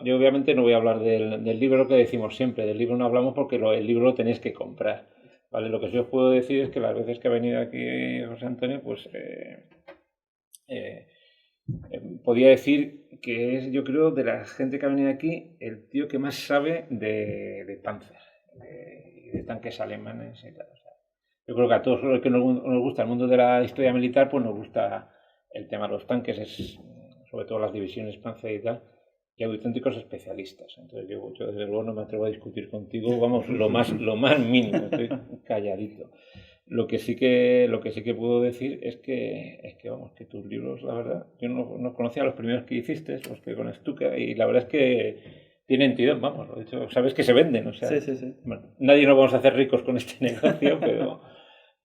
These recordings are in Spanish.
yo obviamente no voy a hablar del libro que decimos siempre. Del libro no hablamos porque el libro lo tenéis que comprar. ¿Vale? Lo que sí os puedo decir es que las veces que ha venido aquí José Antonio, pues podía decir que es, yo creo, de la gente que ha venido aquí, el tío que más sabe de Panzer, de tanques alemanes y tal. O sea, yo creo que a todos los que nos gusta el mundo de la historia militar, pues nos gusta el tema de los tanques, sobre todo las divisiones Panzer y tal, y auténticos especialistas. Entonces yo desde luego no me atrevo a discutir contigo, vamos, lo más mínimo, estoy calladito. Lo que sí que puedo decir es que vamos, que tus libros, la verdad, yo no conocía los primeros que hiciste, los que con Stuka, y la verdad es que tienen tirón, vamos, de hecho, sabes que se venden, o sea, Sí. bueno, nadie nos vamos a hacer ricos con este negocio,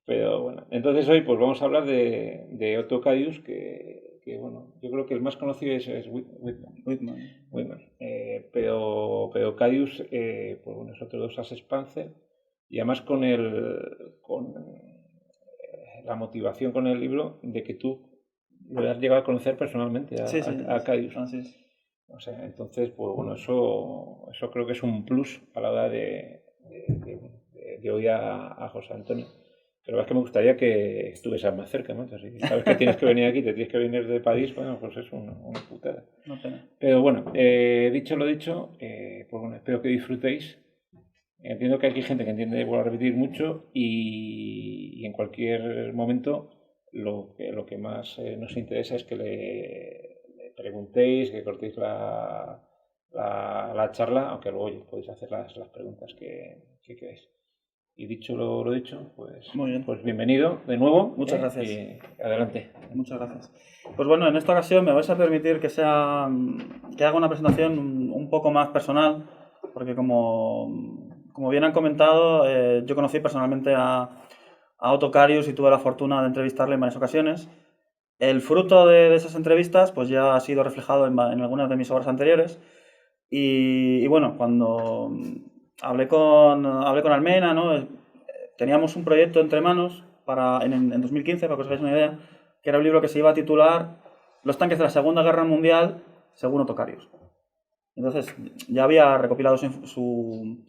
pero bueno. Entonces hoy pues vamos a hablar de Otto Carius, que bueno, yo creo que el más conocido es Whitman. Pero Carius, pues bueno, es otro de los Ases Panzer, y además con la motivación con el libro de que tú lo has llegado a conocer personalmente a Carius. Así es. O sea, entonces, pues bueno, eso creo que es un plus a la hora de oír a José Antonio. Pero es que me gustaría que estuvieras más cerca, ¿no? Si sabes que tienes que venir aquí, te tienes que venir de París, bueno, pues es una putada. No pena. Pero bueno, dicho lo dicho, pues bueno, espero que disfrutéis. Entiendo que aquí hay gente que entiende, vuelvo a repetir, mucho y en cualquier momento lo que más nos interesa es que le preguntéis, que cortéis la charla, aunque luego oye, podéis hacer las preguntas que queráis. Y dicho lo dicho, pues, Muy bien. pues bienvenido de nuevo. Muchas gracias. Y adelante. Muchas gracias. Pues bueno, en esta ocasión me vais a permitir que haga una presentación un poco más personal, porque como bien han comentado, yo conocí personalmente a Otto Carius y tuve la fortuna de entrevistarle en varias ocasiones. El fruto de esas entrevistas pues ya ha sido reflejado en algunas de mis obras anteriores. Y bueno, cuando hablé con Almena, ¿no? Teníamos un proyecto entre manos en 2015, para que os hagáis una idea, que era un libro que se iba a titular Los tanques de la Segunda Guerra Mundial según Otto Carius. Entonces ya había recopilado su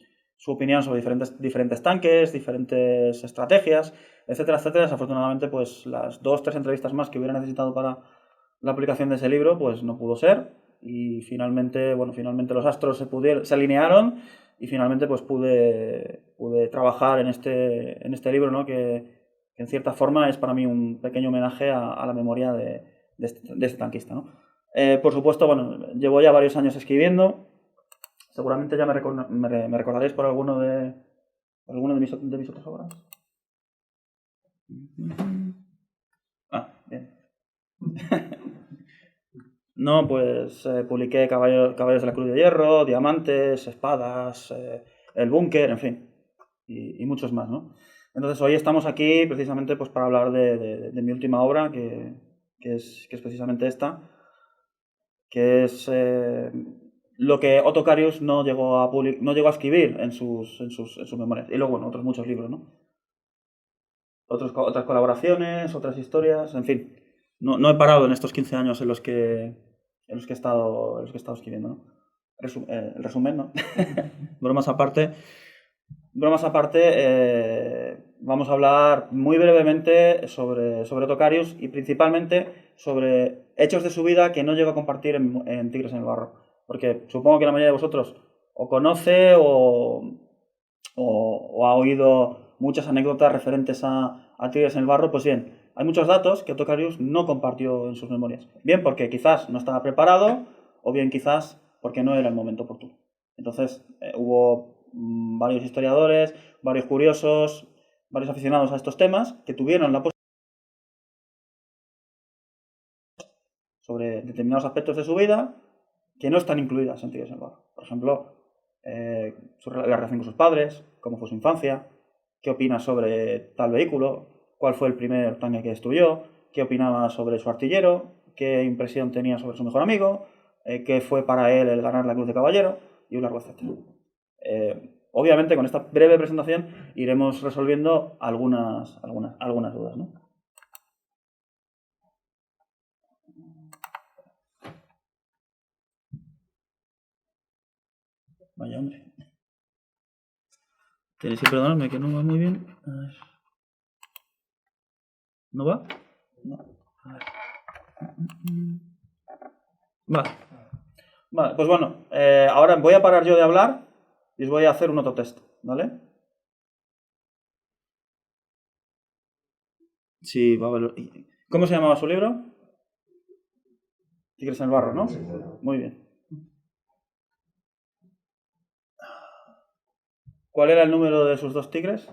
opinión sobre diferentes tanques, diferentes estrategias, etcétera, etcétera. Desafortunadamente, pues las 2-3 entrevistas más que hubiera necesitado para la publicación de ese libro, pues no pudo ser. Y finalmente los astros se alinearon y finalmente pues pude trabajar en este libro, ¿no? Que en cierta forma es para mí un pequeño homenaje a la memoria de este tanquista, ¿no? Por supuesto, bueno, llevo ya varios años escribiendo. Seguramente ya me recordaréis por alguno de mis otras obras. Ah, bien. No, pues publiqué Caballos de la Cruz de Hierro, Diamantes, Espadas, El Búnker, en fin, y muchos más, ¿no? Entonces hoy estamos aquí precisamente pues, para hablar de mi última obra, que es precisamente esta, que es lo que Otto Carius no llegó a escribir en sus memorias. Y luego, bueno, otros muchos libros, ¿no? Otras colaboraciones, otras historias, en fin. No he parado en estos 15 años en los que he estado escribiendo, ¿no? El resumen, ¿no? Bromas aparte. Vamos a hablar muy brevemente sobre Otto Carius y principalmente sobre hechos de su vida que no llego a compartir en Tigres en el Barro. Porque supongo que la mayoría de vosotros o conoce o ha oído muchas anécdotas referentes a Tigres en el Barro. Pues bien, hay muchos datos que Otto Carius no compartió en sus memorias. Bien porque quizás no estaba preparado o bien quizás porque no era el momento oportuno. Entonces hubo varios historiadores, varios curiosos, varios aficionados a estos temas que tuvieron la posibilidad sobre determinados aspectos de su vida que no están incluidas en Tigres en el Barro. Por ejemplo, la relación con sus padres, cómo fue su infancia, qué opina sobre tal vehículo, cuál fue el primer tanque que destruyó, qué opinaba sobre su artillero, qué impresión tenía sobre su mejor amigo, qué fue para él el ganar la Cruz de Caballero y un largo etcétera. Obviamente con esta breve presentación iremos resolviendo algunas dudas, ¿no? Vaya hombre. Tenéis que perdonarme que no va muy bien. A ver. ¿No va? No. A ver. Vale. Vale, pues bueno, ahora voy a parar yo de hablar y os voy a hacer un otro test, ¿vale? Sí, va a valer. ¿Cómo se llamaba su libro? Tigres en el barro, ¿no? Muy bien. ¿Cuál era el número de sus dos tigres?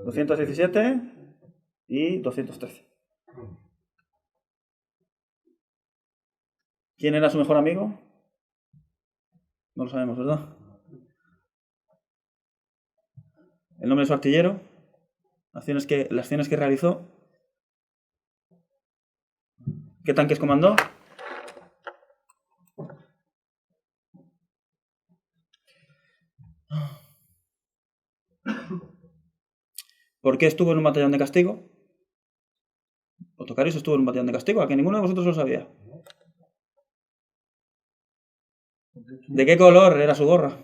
217 y 213. ¿Quién era su mejor amigo? No lo sabemos, ¿verdad? ¿El nombre de su artillero? Las acciones que realizó. ¿Qué tanques comandó? ¿Por qué estuvo en un batallón de castigo? Otocarius estuvo en un batallón de castigo, a que ninguno de vosotros lo sabía. ¿De qué color era su gorra?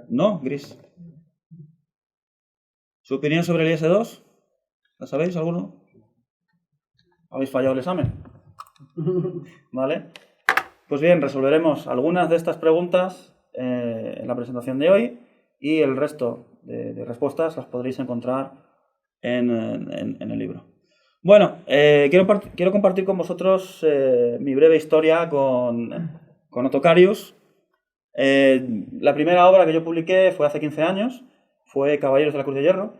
No, gris. ¿Su opinión sobre el IS-2? ¿La sabéis alguno? ¿Habéis fallado el examen? Vale. Pues bien, resolveremos algunas de estas preguntas en la presentación de hoy y el resto de respuestas las podréis encontrar en el libro. Bueno, quiero compartir con vosotros mi breve historia con Otocarius. La primera obra que yo publiqué fue hace 15 años, fue Caballeros de la Cruz de Hierro.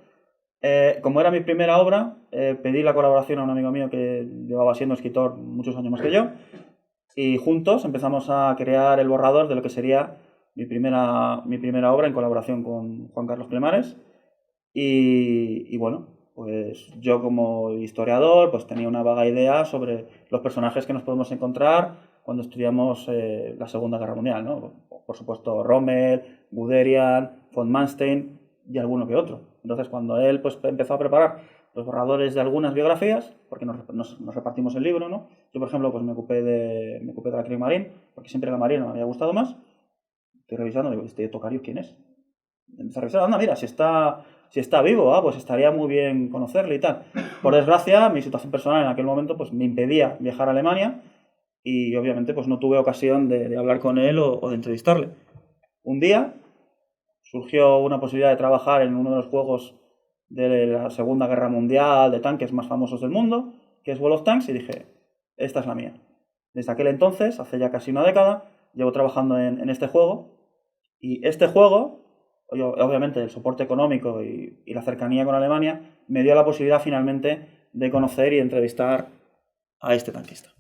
Como era mi primera obra, pedí la colaboración a un amigo mío que llevaba siendo escritor muchos años más que yo, y juntos empezamos a crear el borrador de lo que sería mi primera obra en colaboración con Juan Carlos Cremades. Y bueno, pues yo como historiador pues tenía una vaga idea sobre los personajes que nos podemos encontrar cuando estudiamos la Segunda Guerra Mundial, ¿no? Por supuesto Rommel, Guderian, von Manstein y alguno que otro. Entonces cuando él pues empezó a preparar los borradores de algunas biografías, porque nos repartimos el libro, ¿no? Yo, por ejemplo, pues me ocupé de la Kriegsmarine, porque siempre la Marina me había gustado más. Estoy revisando, digo, ¿este Tocarius quién es? Empecé a revisar, anda, mira, si está vivo, pues estaría muy bien conocerle y tal. Por desgracia, mi situación personal en aquel momento pues me impedía viajar a Alemania y obviamente pues no tuve ocasión de hablar con él o de entrevistarle. Un día surgió una posibilidad de trabajar en uno de los juegos de la Segunda Guerra Mundial, de tanques más famosos del mundo, que es World of Tanks, y dije, esta es la mía. Desde aquel entonces, hace ya casi una década, llevo trabajando en este juego, y este juego, obviamente el soporte económico y la cercanía con Alemania, me dio la posibilidad finalmente de conocer y entrevistar a este tanquista.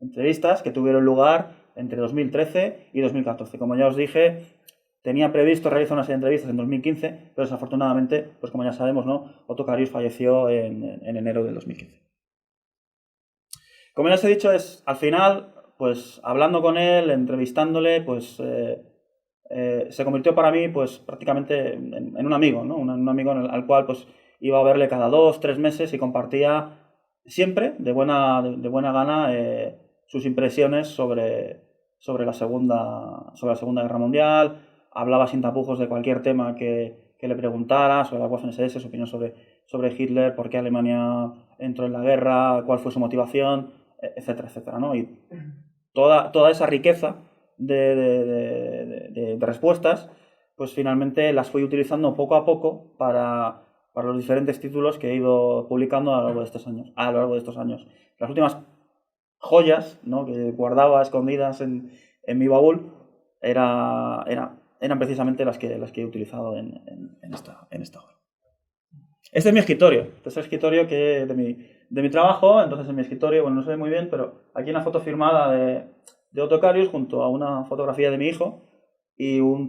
Entrevistas que tuvieron lugar entre 2013 y 2014. Como ya os dije, tenía previsto realizar una serie de entrevistas en 2015, pero desafortunadamente, pues como ya sabemos, ¿no? Otocarius falleció en enero del 2015. Como ya os he dicho, al final, pues hablando con él, entrevistándole, pues se convirtió para mí, pues prácticamente en un amigo, ¿no? Un amigo al cual pues iba a verle cada 2-3 meses y compartía siempre, de buena gana, sus impresiones sobre la Segunda Guerra Mundial. Hablaba sin tapujos de cualquier tema que le preguntara, sobre la Waffen-SS, su opinión sobre Hitler, por qué Alemania entró en la guerra, cuál fue su motivación, etcétera, etcétera, ¿no? Y toda esa riqueza de respuestas, pues finalmente las fui utilizando poco a poco para los diferentes títulos que he ido publicando a lo largo de estos años. Las últimas joyas, ¿no?, que guardaba escondidas en mi baúl eran precisamente las que he utilizado en esta obra. Este es mi escritorio. Este es el escritorio de mi trabajo. Entonces en mi escritorio, bueno, no se ve muy bien, pero aquí una foto firmada de Otocarius junto a una fotografía de mi hijo y el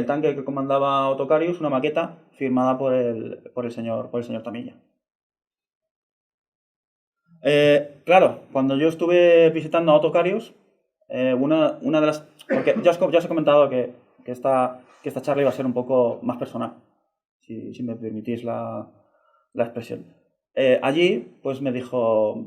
tanque que comandaba Otocarius, una maqueta firmada por el señor Tamilla. Claro, cuando yo estuve visitando a Otocarius, una de las... Porque ya os he comentado que esta charla iba a ser un poco más personal, si me permitís la expresión. Allí, pues me dijo,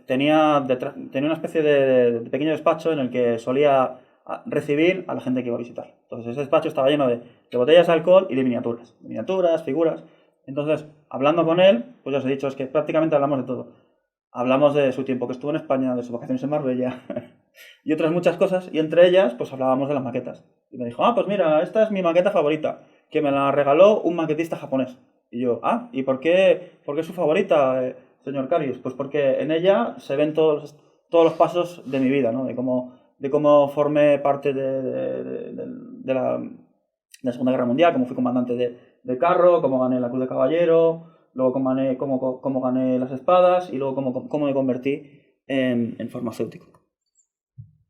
tenía una especie de pequeño despacho en el que solía recibir a la gente que iba a visitar. Entonces ese despacho estaba lleno de botellas de alcohol y de miniaturas, figuras. Entonces, hablando con él, pues ya os he dicho, es que prácticamente hablamos de todo. Hablamos de su tiempo que estuvo en España, de sus vacaciones en Marbella y otras muchas cosas, y entre ellas pues hablábamos de las maquetas. Y me dijo, pues mira, esta es mi maqueta favorita, que me la regaló un maquetista japonés. Y yo, ¿y por qué es su favorita, señor Karius? Pues porque en ella se ven todos los pasos de mi vida, ¿no? De cómo formé parte de la Segunda Guerra Mundial, cómo fui comandante de carro, cómo gané la Cruz de Caballero, luego cómo gané las espadas y luego cómo me convertí en farmacéutico.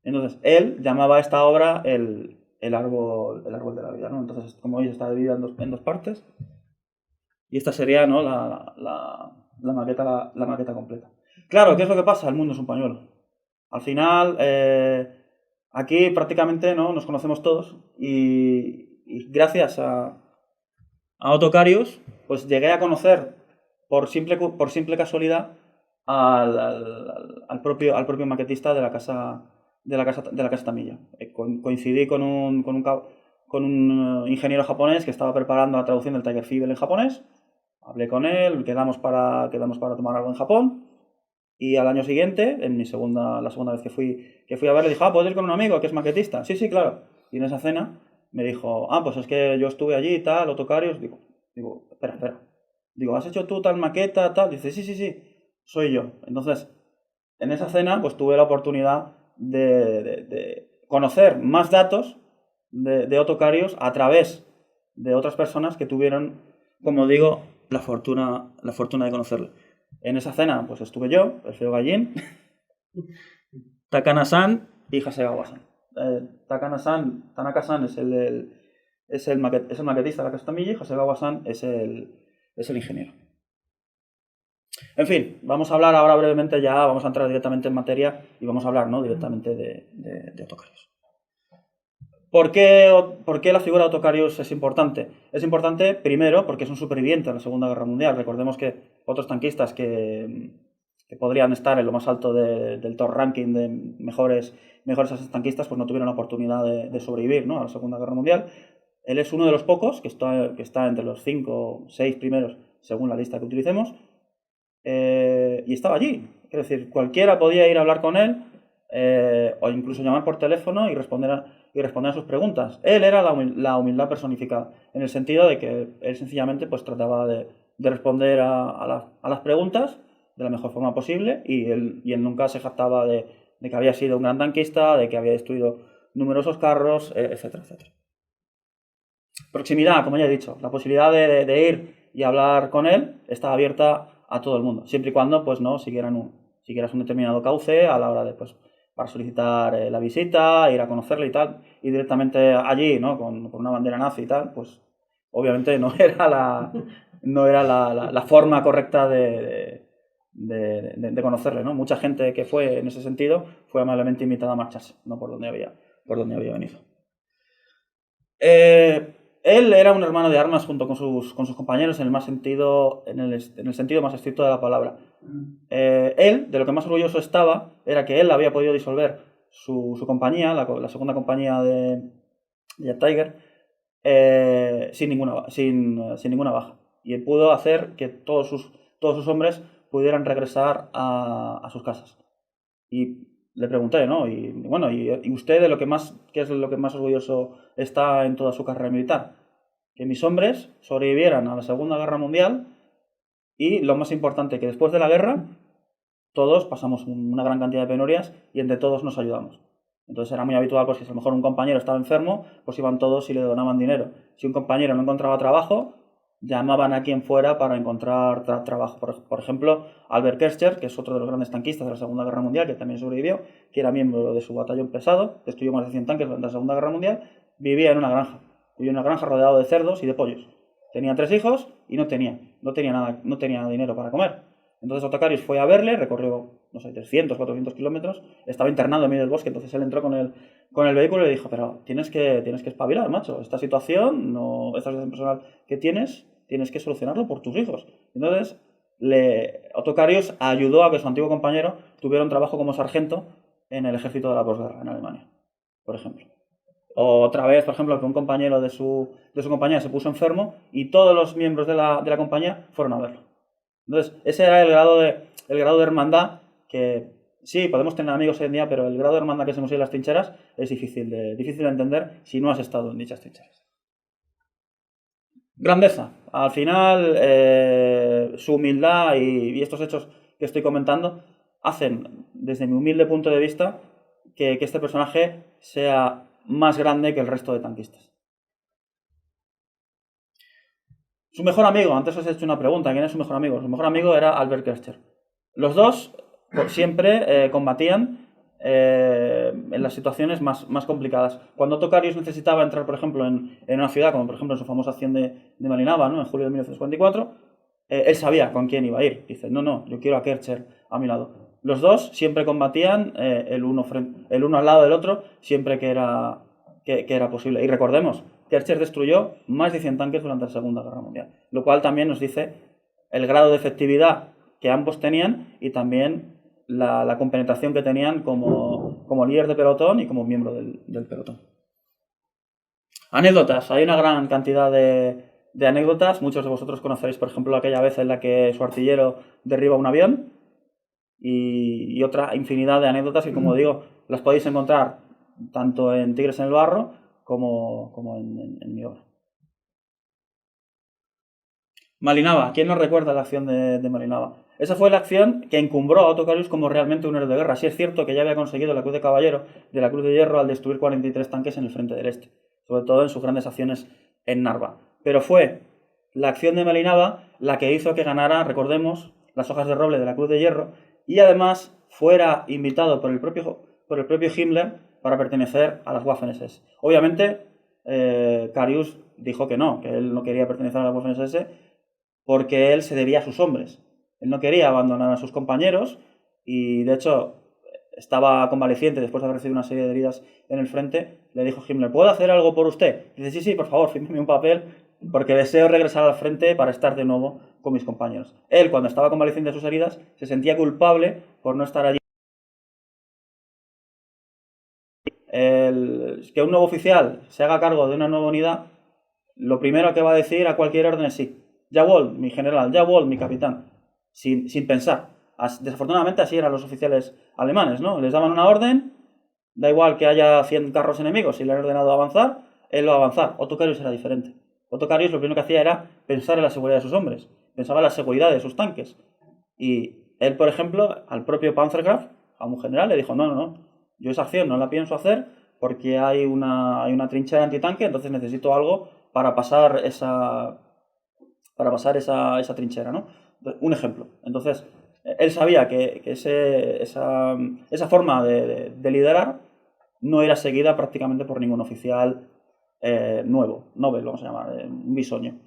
Entonces, él llamaba a esta obra el árbol de la vida, ¿no? Entonces, como veis, está dividida en dos partes. Y esta sería, ¿no?, la maqueta completa. Claro, ¿qué es lo que pasa? El mundo es un pañuelo. Al final, aquí prácticamente, ¿no?, nos conocemos todos y gracias a Otto Carius, pues llegué a conocer por simple casualidad al propio maquetista de la casa Tamilla. Coincidí con un ingeniero japonés que estaba preparando la traducción del Tiger Fibel en japonés. Hablé con él, quedamos para tomar algo en Japón. Y al año siguiente, la segunda vez que fui a verle, dijo, ¿puedo ir con un amigo que es maquetista? Sí, claro. Y en esa cena me dijo, pues es que yo estuve allí y tal, Otto Carius. Digo, espera. Digo, ¿has hecho tú tal maqueta, tal? Dice, sí, soy yo. Entonces, en esa cena, pues tuve la oportunidad de conocer más datos de Otto Carius a través de otras personas que tuvieron, como digo, la fortuna de conocerle. En esa cena, pues estuve yo, el feo Gallín, Takana-san y Hasegawa-san. Tanaka-san es el maquetista de la casa Tamilla y Hasegawa-san es el ingeniero. En fin, vamos a hablar ahora brevemente, vamos a entrar directamente en materia y vamos a hablar, ¿no?, directamente de Otto Carius. ¿Por qué la figura de Otto Carius es importante? Es importante, primero, porque es un superviviente de la Segunda Guerra Mundial. Recordemos que otros tanquistas que podrían estar en lo más alto del top ranking de mejores tanquistas, pues no tuvieron la oportunidad de sobrevivir, ¿no?, a la Segunda Guerra Mundial. Él es uno de los pocos que está entre los 5 o 6 primeros, según la lista que utilicemos, y estaba allí. Es decir, cualquiera podía ir a hablar con él, o incluso llamar por teléfono y responder a sus preguntas. Él era la humildad personificada, en el sentido de que él sencillamente pues trataba de responder a las preguntas de la mejor forma posible, y él nunca se jactaba de que había sido un gran tanquista, de que había destruido numerosos carros, etcétera. Proximidad, como ya he dicho, la posibilidad de ir y hablar con él estaba abierta a todo el mundo, siempre y cuando pues no siguieras un determinado cauce a la hora de para solicitar la visita, ir a conocerle y tal, y directamente allí, ¿no?, con una bandera nazi y tal, pues obviamente no era la forma correcta de conocerle, ¿no? Mucha gente que fue en ese sentido fue amablemente invitada a marcharse, no por donde había venido. Él era un hermano de armas junto con sus compañeros en el sentido más estricto de la palabra. Él, de lo que más orgulloso estaba, era que él había podido disolver su compañía, la segunda compañía de Jet Tiger, sin ninguna baja. Y pudo hacer que todos sus hombres pudieran regresar a sus casas. Y le pregunté, ¿no? Y bueno, ¿y usted qué es lo que más orgulloso está en toda su carrera militar? Que mis hombres sobrevivieran a la Segunda Guerra Mundial, y lo más importante, que después de la guerra todos pasamos una gran cantidad de penurias y entre todos nos ayudamos. Entonces era muy habitual, pues, que si a lo mejor un compañero estaba enfermo, pues iban todos y le donaban dinero. Si un compañero no encontraba trabajo, llamaban a quien fuera para encontrar trabajo. Por ejemplo, Albert Kercher, que es otro de los grandes tanquistas de la Segunda Guerra Mundial, que también sobrevivió, que era miembro de su batallón pesado, destruyó más de 100 tanques durante la Segunda Guerra Mundial, vivía en una granja rodeado de cerdos y de pollos. Tenía 3 hijos y no tenía dinero para comer. Entonces Otto Carius fue a verle, recorrió, 300, 400 kilómetros, estaba internado en medio del bosque. Entonces él entró con el vehículo y le dijo, pero tienes que espabilar, macho, esta situación personal que tienes que solucionarlo por tus hijos. Entonces Otto Carius ayudó a que su antiguo compañero tuviera un trabajo como sargento en el ejército de la posguerra en Alemania. por ejemplo. O otra vez, por ejemplo, que un compañero de su compañía se puso enfermo y todos los miembros de la compañía fueron a verlo. Entonces, ese era el grado de hermandad que sí, podemos tener amigos hoy en día, pero el grado de hermandad que se nos en las trincheras es difícil de entender si no has estado en dichas trincheras. Grandeza. Al final, su humildad y estos hechos que estoy comentando hacen, desde mi humilde punto de vista, que este personaje sea más grande que el resto de tanquistas. Su mejor amigo, antes os he hecho una pregunta, ¿quién es su mejor amigo? Su mejor amigo era Albert Kercher. Los dos siempre combatían en las situaciones más complicadas. Cuando Tocarius necesitaba entrar, por ejemplo, en una ciudad, como por ejemplo en su famosa acción de Malinava, ¿no? En julio de 1944, él sabía con quién iba a ir. Dice, no, yo quiero a Kercher a mi lado. Los dos siempre combatían el uno al lado del otro, siempre que era posible. Y recordemos, Kercher destruyó más de 100 tanques durante la Segunda Guerra Mundial, lo cual también nos dice el grado de efectividad que ambos tenían y también la compenetración que tenían como líder de pelotón y como miembro del pelotón. Anécdotas. Hay una gran cantidad de anécdotas. Muchos de vosotros conoceréis, por ejemplo, aquella vez en la que su artillero derriba un avión y otra infinidad de anécdotas que, como digo, las podéis encontrar tanto en Tigres en el Barro como en mi obra. Malinava. ¿Quién nos recuerda la acción de Malinava? Esa fue la acción que encumbró a Otto Carius como realmente un héroe de guerra. Sí es cierto que ya había conseguido la Cruz de Caballero de la Cruz de Hierro al destruir 43 tanques en el frente del Este, sobre todo en sus grandes acciones en Narva. Pero fue la acción de Malinava la que hizo que ganara, recordemos, las hojas de roble de la Cruz de Hierro y además fuera invitado por el propio Himmler para pertenecer a las Waffen-SS. Obviamente, Carius dijo que él no quería pertenecer a las Waffen-SS porque él se debía a sus hombres. Él no quería abandonar a sus compañeros y, de hecho, estaba convaleciente después de haber recibido una serie de heridas en el frente. Le dijo Himmler, ¿puedo hacer algo por usted? Y dice, sí, por favor, fírmeme un papel porque deseo regresar al frente para estar de nuevo con mis compañeros. Él, cuando estaba convaleciente de sus heridas, se sentía culpable por no estar allí. Que un nuevo oficial se haga cargo de una nueva unidad, lo primero que va a decir a cualquier orden es sí. Jawohl, mi general, Jawohl, mi capitán. Sin pensar. Desafortunadamente así eran los oficiales alemanes, ¿no? Les daban una orden, da igual que haya 100 carros enemigos, si le han ordenado avanzar, él lo va a avanzar. Otto Carius era diferente. Otto Carius lo primero que hacía era pensar en la seguridad de sus hombres, pensaba en la seguridad de sus tanques. Y él, por ejemplo, al propio Panzergraf, a un general, le dijo, no, yo esa acción no la pienso hacer porque hay una trinchera antitanque, entonces necesito algo para pasar esa trinchera, ¿no? Un ejemplo. Entonces, él sabía que esa forma de liderar no era seguida prácticamente por ningún oficial nuevo, Nobel, vamos a llamar, un bisoño.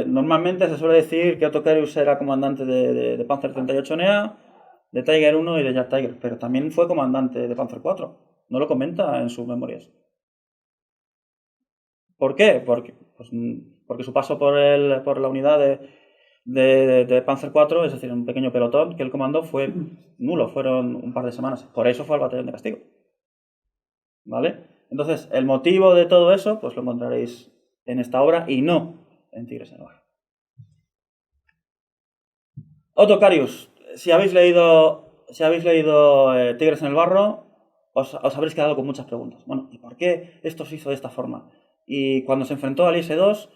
Normalmente se suele decir que Otto Carius era comandante de Panzer 38 NEA, de Tiger 1 y de Yak Tiger, pero también fue comandante de Panzer 4. No lo comenta en sus memorias. ¿Por qué? Porque su paso por la unidad de Panzer 4, es decir, un pequeño pelotón que él comandó, fue nulo, fueron un par de semanas. Por eso fue al batallón de castigo. ¿Vale? Entonces, el motivo de todo eso, pues lo encontraréis en esta obra y no en Tigres en el Barro. Otto Carius, si habéis leído Tigres en el Barro, os habréis quedado con muchas preguntas. Bueno, ¿y por qué esto se hizo de esta forma? Y cuando se enfrentó al IS-2,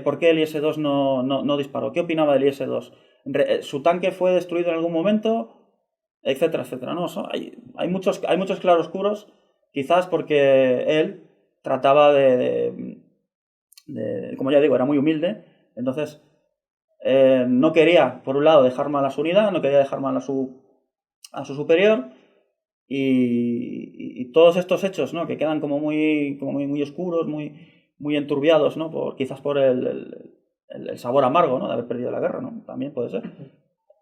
¿por qué el IS-2 no disparó? ¿Qué opinaba del IS-2? ¿Su tanque fue destruido en algún momento? Etcétera, etcétera. No, hay muchos claroscuros, quizás porque él trataba como ya digo, era muy humilde, entonces no quería, por un lado, dejar mal a su unidad, no quería dejar mal a su superior, y todos estos hechos, ¿no? Que quedan como muy oscuros, muy enturbiados, ¿no? Quizás por el sabor amargo, ¿no? De haber perdido la guerra, ¿no? También puede ser.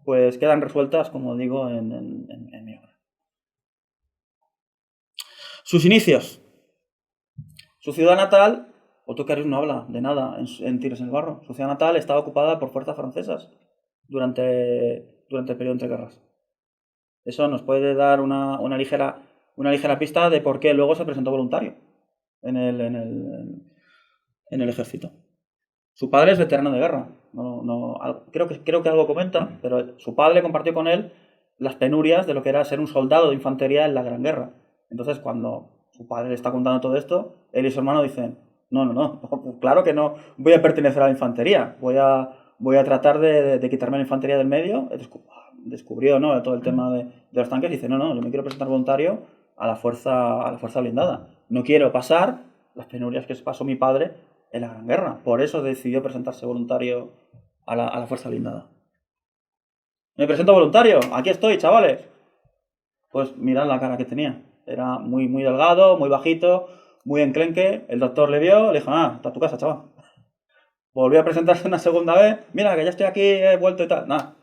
Pues quedan resueltas, como digo, en mi obra. Sus inicios. Su ciudad natal, Otto Carius no habla de nada en Tigres en el Barro. Su ciudad natal estaba ocupada por fuerzas francesas durante el periodo entre guerras. Eso nos puede dar una ligera pista de por qué luego se presentó voluntario en el ejército. Su padre es veterano de guerra. Creo que algo comenta, pero su padre compartió con él las penurias de lo que era ser un soldado de infantería en la Gran Guerra. Entonces, cuando su padre le está contando todo esto, él y su hermano dicen, no, claro que no voy a pertenecer a la infantería, voy a tratar de quitarme la infantería del medio. Descubrió, ¿no?, todo el tema de los tanques y dice, no, yo me quiero presentar voluntario a la fuerza blindada. No quiero pasar las penurias que pasó mi padre en la Gran Guerra. Por eso decidió presentarse voluntario a la fuerza blindada. Me presento voluntario, aquí estoy, chavales. Pues mirad la cara que tenía. Era muy, muy delgado, muy bajito, muy enclenque. El doctor le vio, le dijo, está a tu casa, chaval. Volvió a presentarse una segunda vez. Mira, que ya estoy aquí, he vuelto y tal. A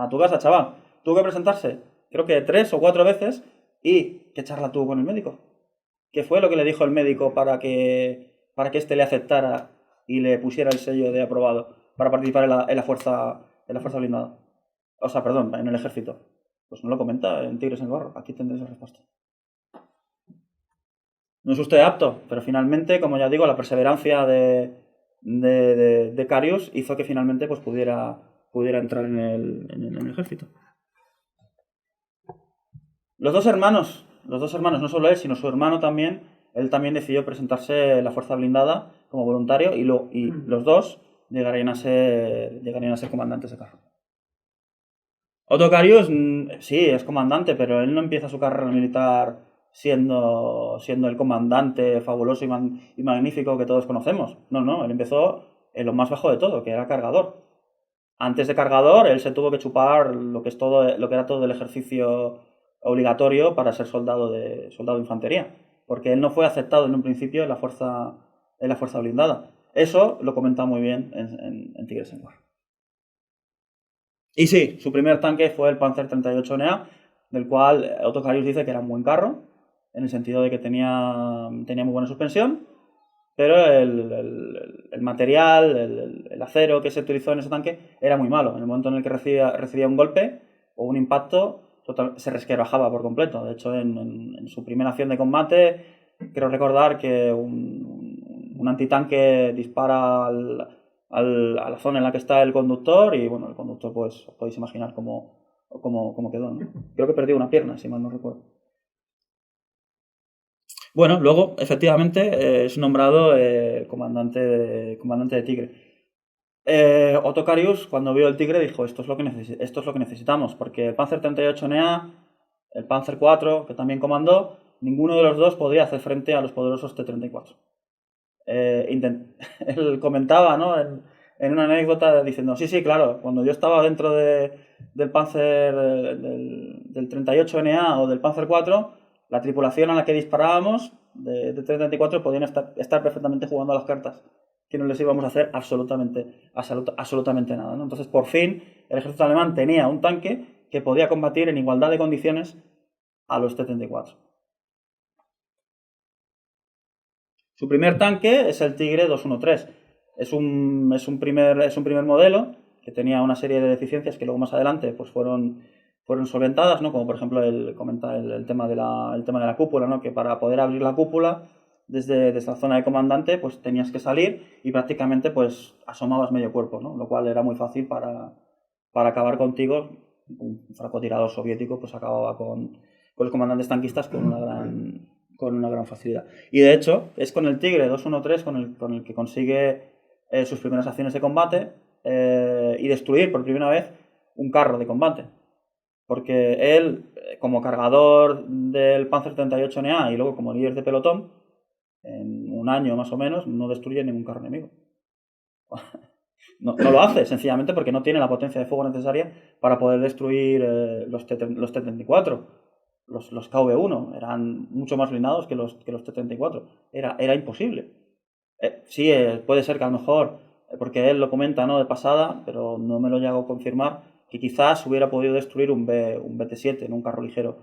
tu casa, chaval. Tuvo que presentarse, creo que 3 o 4 veces. ¿Y qué charla tuvo con el médico? ¿Qué fue lo que le dijo el médico para que éste le aceptara y le pusiera el sello de aprobado para participar en la fuerza blindada? O sea, perdón, en el ejército. Pues no lo comenta en Tigres en Gorro. Aquí tendréis la respuesta. No es usted apto, pero finalmente, como ya digo, la perseverancia de Carius hizo que finalmente pues, pudiera entrar en el ejército. Los dos hermanos, no solo él, sino su hermano también, él también decidió presentarse en la fuerza blindada como voluntario y los dos llegarían a ser comandantes de carro. Otto Carius, sí, es comandante, pero él no empieza su carrera militar siendo el comandante fabuloso y magnífico que todos conocemos. No, él empezó en lo más bajo de todo, que era cargador. Antes de cargador, él se tuvo que chupar lo que era todo el ejercicio obligatorio para ser soldado de infantería, porque él no fue aceptado en un principio en la fuerza blindada. Eso lo comenta muy bien en Tigres en Guerra. Y sí, su primer tanque fue el Panzer 38NA, del cual Otto Carius dice que era un buen carro, en el sentido de que tenía muy buena suspensión, pero el material, el acero que se utilizó en ese tanque era muy malo. En el momento en el que recibía un golpe o un impacto, se resquebrajaba por completo. De hecho, en su primera acción de combate, quiero recordar que un antitanque dispara a la zona en la que está el conductor y, bueno, el conductor, pues, os podéis imaginar cómo quedó, ¿no? Creo que perdió una pierna, si mal no recuerdo. Bueno, luego, efectivamente, es nombrado comandante de Tigre. Otto Carius, cuando vio el Tigre, dijo, esto es lo que necesitamos, porque el Panzer 38NA, el Panzer IV, que también comandó, ninguno de los dos podía hacer frente a los poderosos T-34. Él comentaba, ¿no?, en una anécdota diciendo, sí, claro, cuando yo estaba dentro del Panzer del 38NA o del Panzer IV, la tripulación a la que disparábamos de T-34 podían estar perfectamente jugando a las cartas, que no les íbamos a hacer absolutamente nada, ¿no? Entonces, por fin, el ejército alemán tenía un tanque que podía combatir en igualdad de condiciones a los T-34. Su primer tanque es el Tigre 213. Es un primer modelo que tenía una serie de deficiencias que luego más adelante pues fueron solventadas, ¿no? Como por ejemplo comenta el tema de la cúpula, ¿no? Que para poder abrir la cúpula desde la zona de comandante pues tenías que salir y prácticamente pues asomabas medio cuerpo, ¿no? Lo cual era muy fácil para acabar contigo. Un francotirador soviético pues acababa con los comandantes tanquistas con una gran facilidad. Y de hecho, es con el Tigre 213 con el que consigue sus primeras acciones de combate y destruir por primera vez un carro de combate. Porque él, como cargador del Panzer 38NA y luego como líder de pelotón, en un año más o menos, no destruye ningún carro enemigo. No lo hace, sencillamente porque no tiene la potencia de fuego necesaria para poder destruir los T-34. Los KV-1 eran mucho más blindados que los T-34. Era imposible. Sí, puede ser que a lo mejor, porque él lo comenta, ¿no?, de pasada, pero no me lo llego a confirmar, que quizás hubiera podido destruir un BT-7, ¿no?, un carro ligero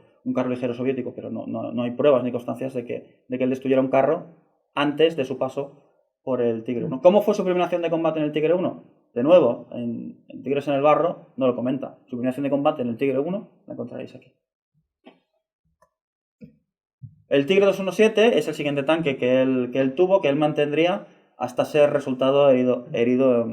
soviético, pero no hay pruebas ni constancias de que él destruyera un carro antes de su paso por el Tigre 1. ¿Cómo fue su primera acción de combate en el Tigre 1? De nuevo, en Tigres en el Barro no lo comenta. Su primera acción de combate en el Tigre 1 la encontraréis aquí. El Tigre 217 es el siguiente tanque que él tuvo, que él mantendría hasta ser resultado herido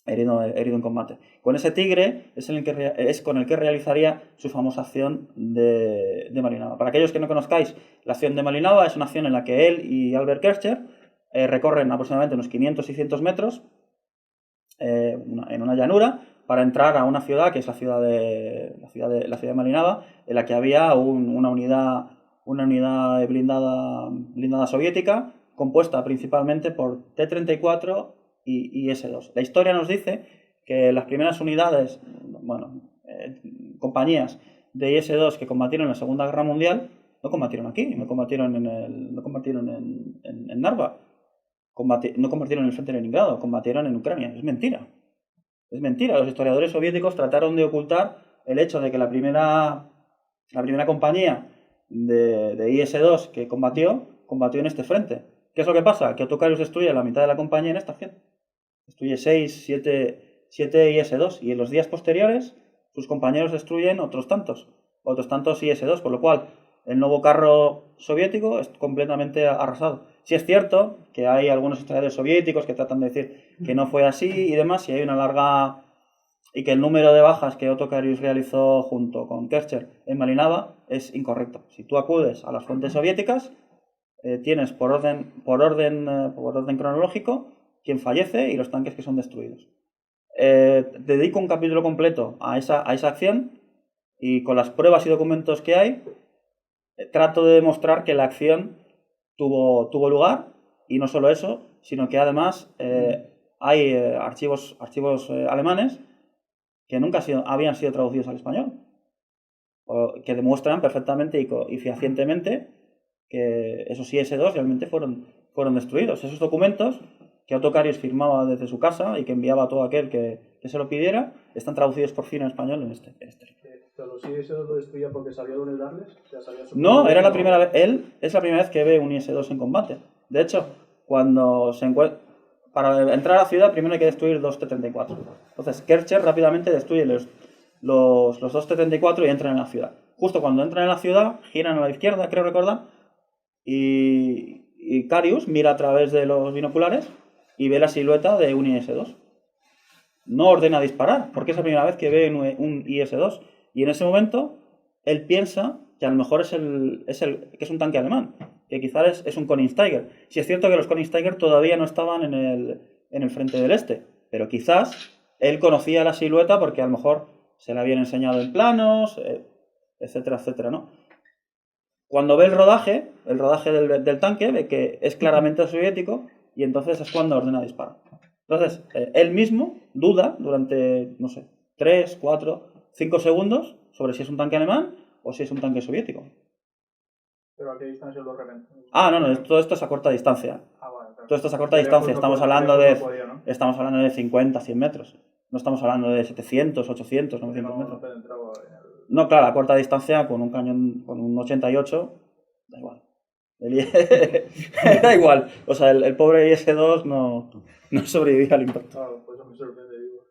en combate. Con ese Tigre es con el que realizaría su famosa acción de Malinava. Para aquellos que no conozcáis, la acción de Malinava es una acción en la que él y Albert Kercher recorren aproximadamente unos 500-600 metros en una llanura para entrar a una ciudad que es la ciudad de Malinava, en la que había una unidad blindada soviética compuesta principalmente por T-34 y S-2. La historia nos dice que las primeras unidades, compañías de IS-2 que combatieron en la Segunda Guerra Mundial no combatieron aquí, no combatieron en Narva, no combatieron en el frente de Leningrado, combatieron en Ucrania. Es mentira. Es mentira. Los historiadores soviéticos trataron de ocultar el hecho de que la primera compañía de IS-2 que combatió en este frente. ¿Qué es lo que pasa? Que Otto Karius destruye la mitad de la compañía en esta acción. Destruye 7 IS-2 y en los días posteriores sus compañeros destruyen otros tantos IS-2, por lo cual el nuevo carro soviético es completamente arrasado. Sí es cierto que hay algunos historiadores soviéticos que tratan de decir que no fue así y demás, y hay una larga... y que el número de bajas que Otto Karius realizó junto con Kercher en Malinava es incorrecto. Si tú acudes a las fuentes soviéticas, tienes por orden cronológico quién fallece y los tanques que son destruidos. Dedico un capítulo completo a esa acción y con las pruebas y documentos que hay, trato de demostrar que la acción tuvo lugar, y no solo eso, sino que además hay archivos alemanes que nunca habían sido traducidos al español, que demuestran perfectamente y fehacientemente que esos IS-2 realmente fueron destruidos. Esos documentos que Otto Karius firmaba desde su casa y que enviaba a todo aquel que se lo pidiera, están traducidos por fin en español en este libro. ¿Pero los IS-2 lo destruía porque sabía dónde darles? O sea, no, era la primera vez. Él es la primera vez que ve un IS-2 en combate. De hecho, cuando se encuentra... Para entrar a la ciudad primero hay que destruir 2 T-34. Entonces Kercher rápidamente destruye los 2 T-34 y entran en la ciudad. Justo cuando entran en la ciudad, giran a la izquierda, creo recordar, y Karius mira a través de los binoculares y ve la silueta de un IS-2. No ordena disparar, porque es la primera vez que ve un IS-2. Y en ese momento, él piensa que a lo mejor que es un tanque alemán, que quizás es un Koenigsegger. Si es cierto que los Koenigsegger todavía no estaban en el frente del este, pero quizás él conocía la silueta porque a lo mejor se la habían enseñado en planos, etcétera, etcétera, ¿no? Cuando ve el rodaje del tanque, ve que es claramente soviético y entonces es cuando ordena disparar. Entonces, él mismo duda durante, 3, 4, 5 segundos sobre si es un tanque alemán o si es un tanque soviético. ¿Pero a qué distancia lo reventó? No, todo esto es a corta distancia. Bueno, claro. Todo esto es a corta distancia. Estamos hablando de 50, 100 metros. No estamos hablando de 700, 800, 900 metros. No, claro, a corta distancia con un cañón, con un 88, da igual. Da igual. O sea, el pobre IS-2 no sobrevivía al impacto. Claro, pues eso me sorprende, digo.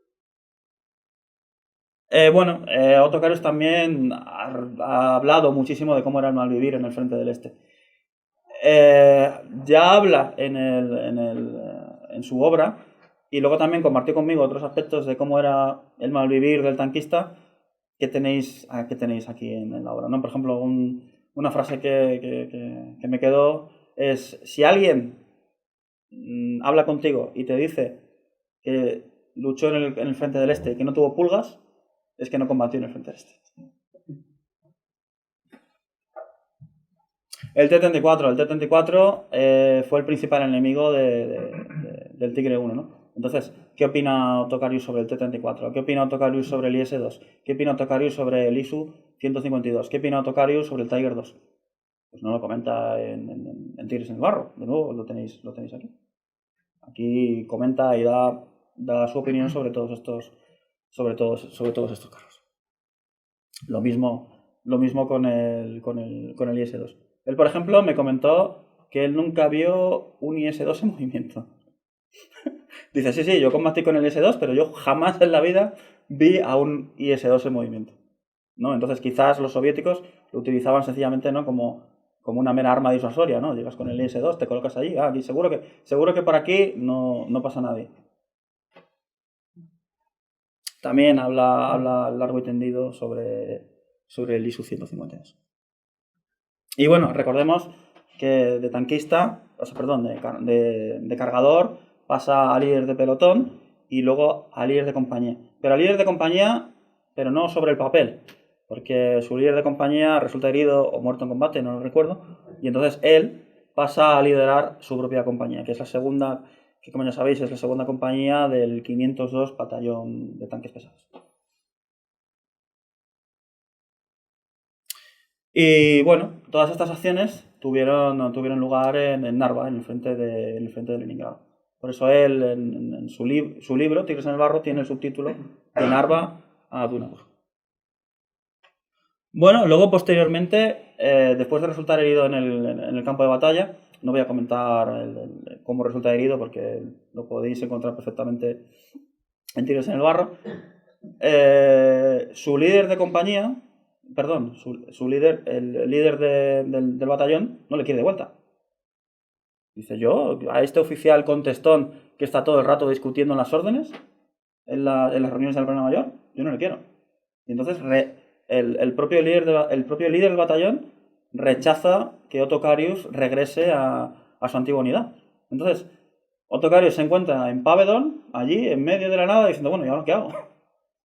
Otto Karius también ha hablado muchísimo de cómo era el malvivir en el frente del este. Ya habla en su obra, y luego también compartió conmigo otros aspectos de cómo era el malvivir del tanquista que tenéis aquí en la obra, ¿no? Por ejemplo, una frase que me quedó es: si alguien habla contigo y te dice que luchó en el frente del este y que no tuvo pulgas, es que no combatió en el frente del este. El T-34 fue el principal enemigo del Tigre 1, ¿no? Entonces, ¿qué opina Otto Karius sobre el T-34? ¿Qué opina Otto Karius sobre el IS-2? ¿Qué opina Otto Karius sobre el ISU-152? ¿Qué opina Otto Karius sobre el Tiger 2? Pues no lo comenta en Tigres en el Barro. De nuevo, lo tenéis aquí. Aquí comenta y da su opinión sobre todos estos carros. Lo mismo con el IS-2. Él, por ejemplo, me comentó que él nunca vio un IS-2 en movimiento. Dice, sí, yo combatí con el IS-2, pero yo jamás en la vida vi a un IS-2 en movimiento, ¿no? Entonces quizás los soviéticos lo utilizaban sencillamente, ¿no?, como como una mera arma disuasoria, ¿no? Llegas con el IS-2, te colocas allí, aquí seguro que por aquí no pasa nadie. También habla largo y tendido sobre el ISU 152. Y bueno, recordemos que de tanquista, de cargador, pasa a líder de pelotón y luego a líder de compañía. Pero a líder de compañía, pero no sobre el papel, porque su líder de compañía resulta herido o muerto en combate, no lo recuerdo, y entonces él pasa a liderar su propia compañía, que es la segunda, que como ya sabéis es la segunda compañía del 502 Batallón de Tanques Pesados. Y bueno, todas estas acciones tuvieron lugar en Narva, en el frente de Leningrado. Por eso él, en su libro, Tigres en el Barro, tiene el subtítulo de Narva a Dunaburg. Bueno, luego posteriormente, después de resultar herido en el campo de batalla, no voy a comentar cómo resulta herido porque lo podéis encontrar perfectamente en Tigres en el Barro. Su líder de compañía, su líder, el líder del batallón, no le quiere de vuelta. Dice, yo, a este oficial contestón que está todo el rato discutiendo en las órdenes, en las reuniones del plano mayor, yo no le quiero. Y entonces el propio líder del batallón rechaza que Otto Carius regrese a su antigua unidad. Entonces, Otto Carius se encuentra en Pavedon, allí, en medio de la nada, diciendo, bueno, ¿y ahora qué hago?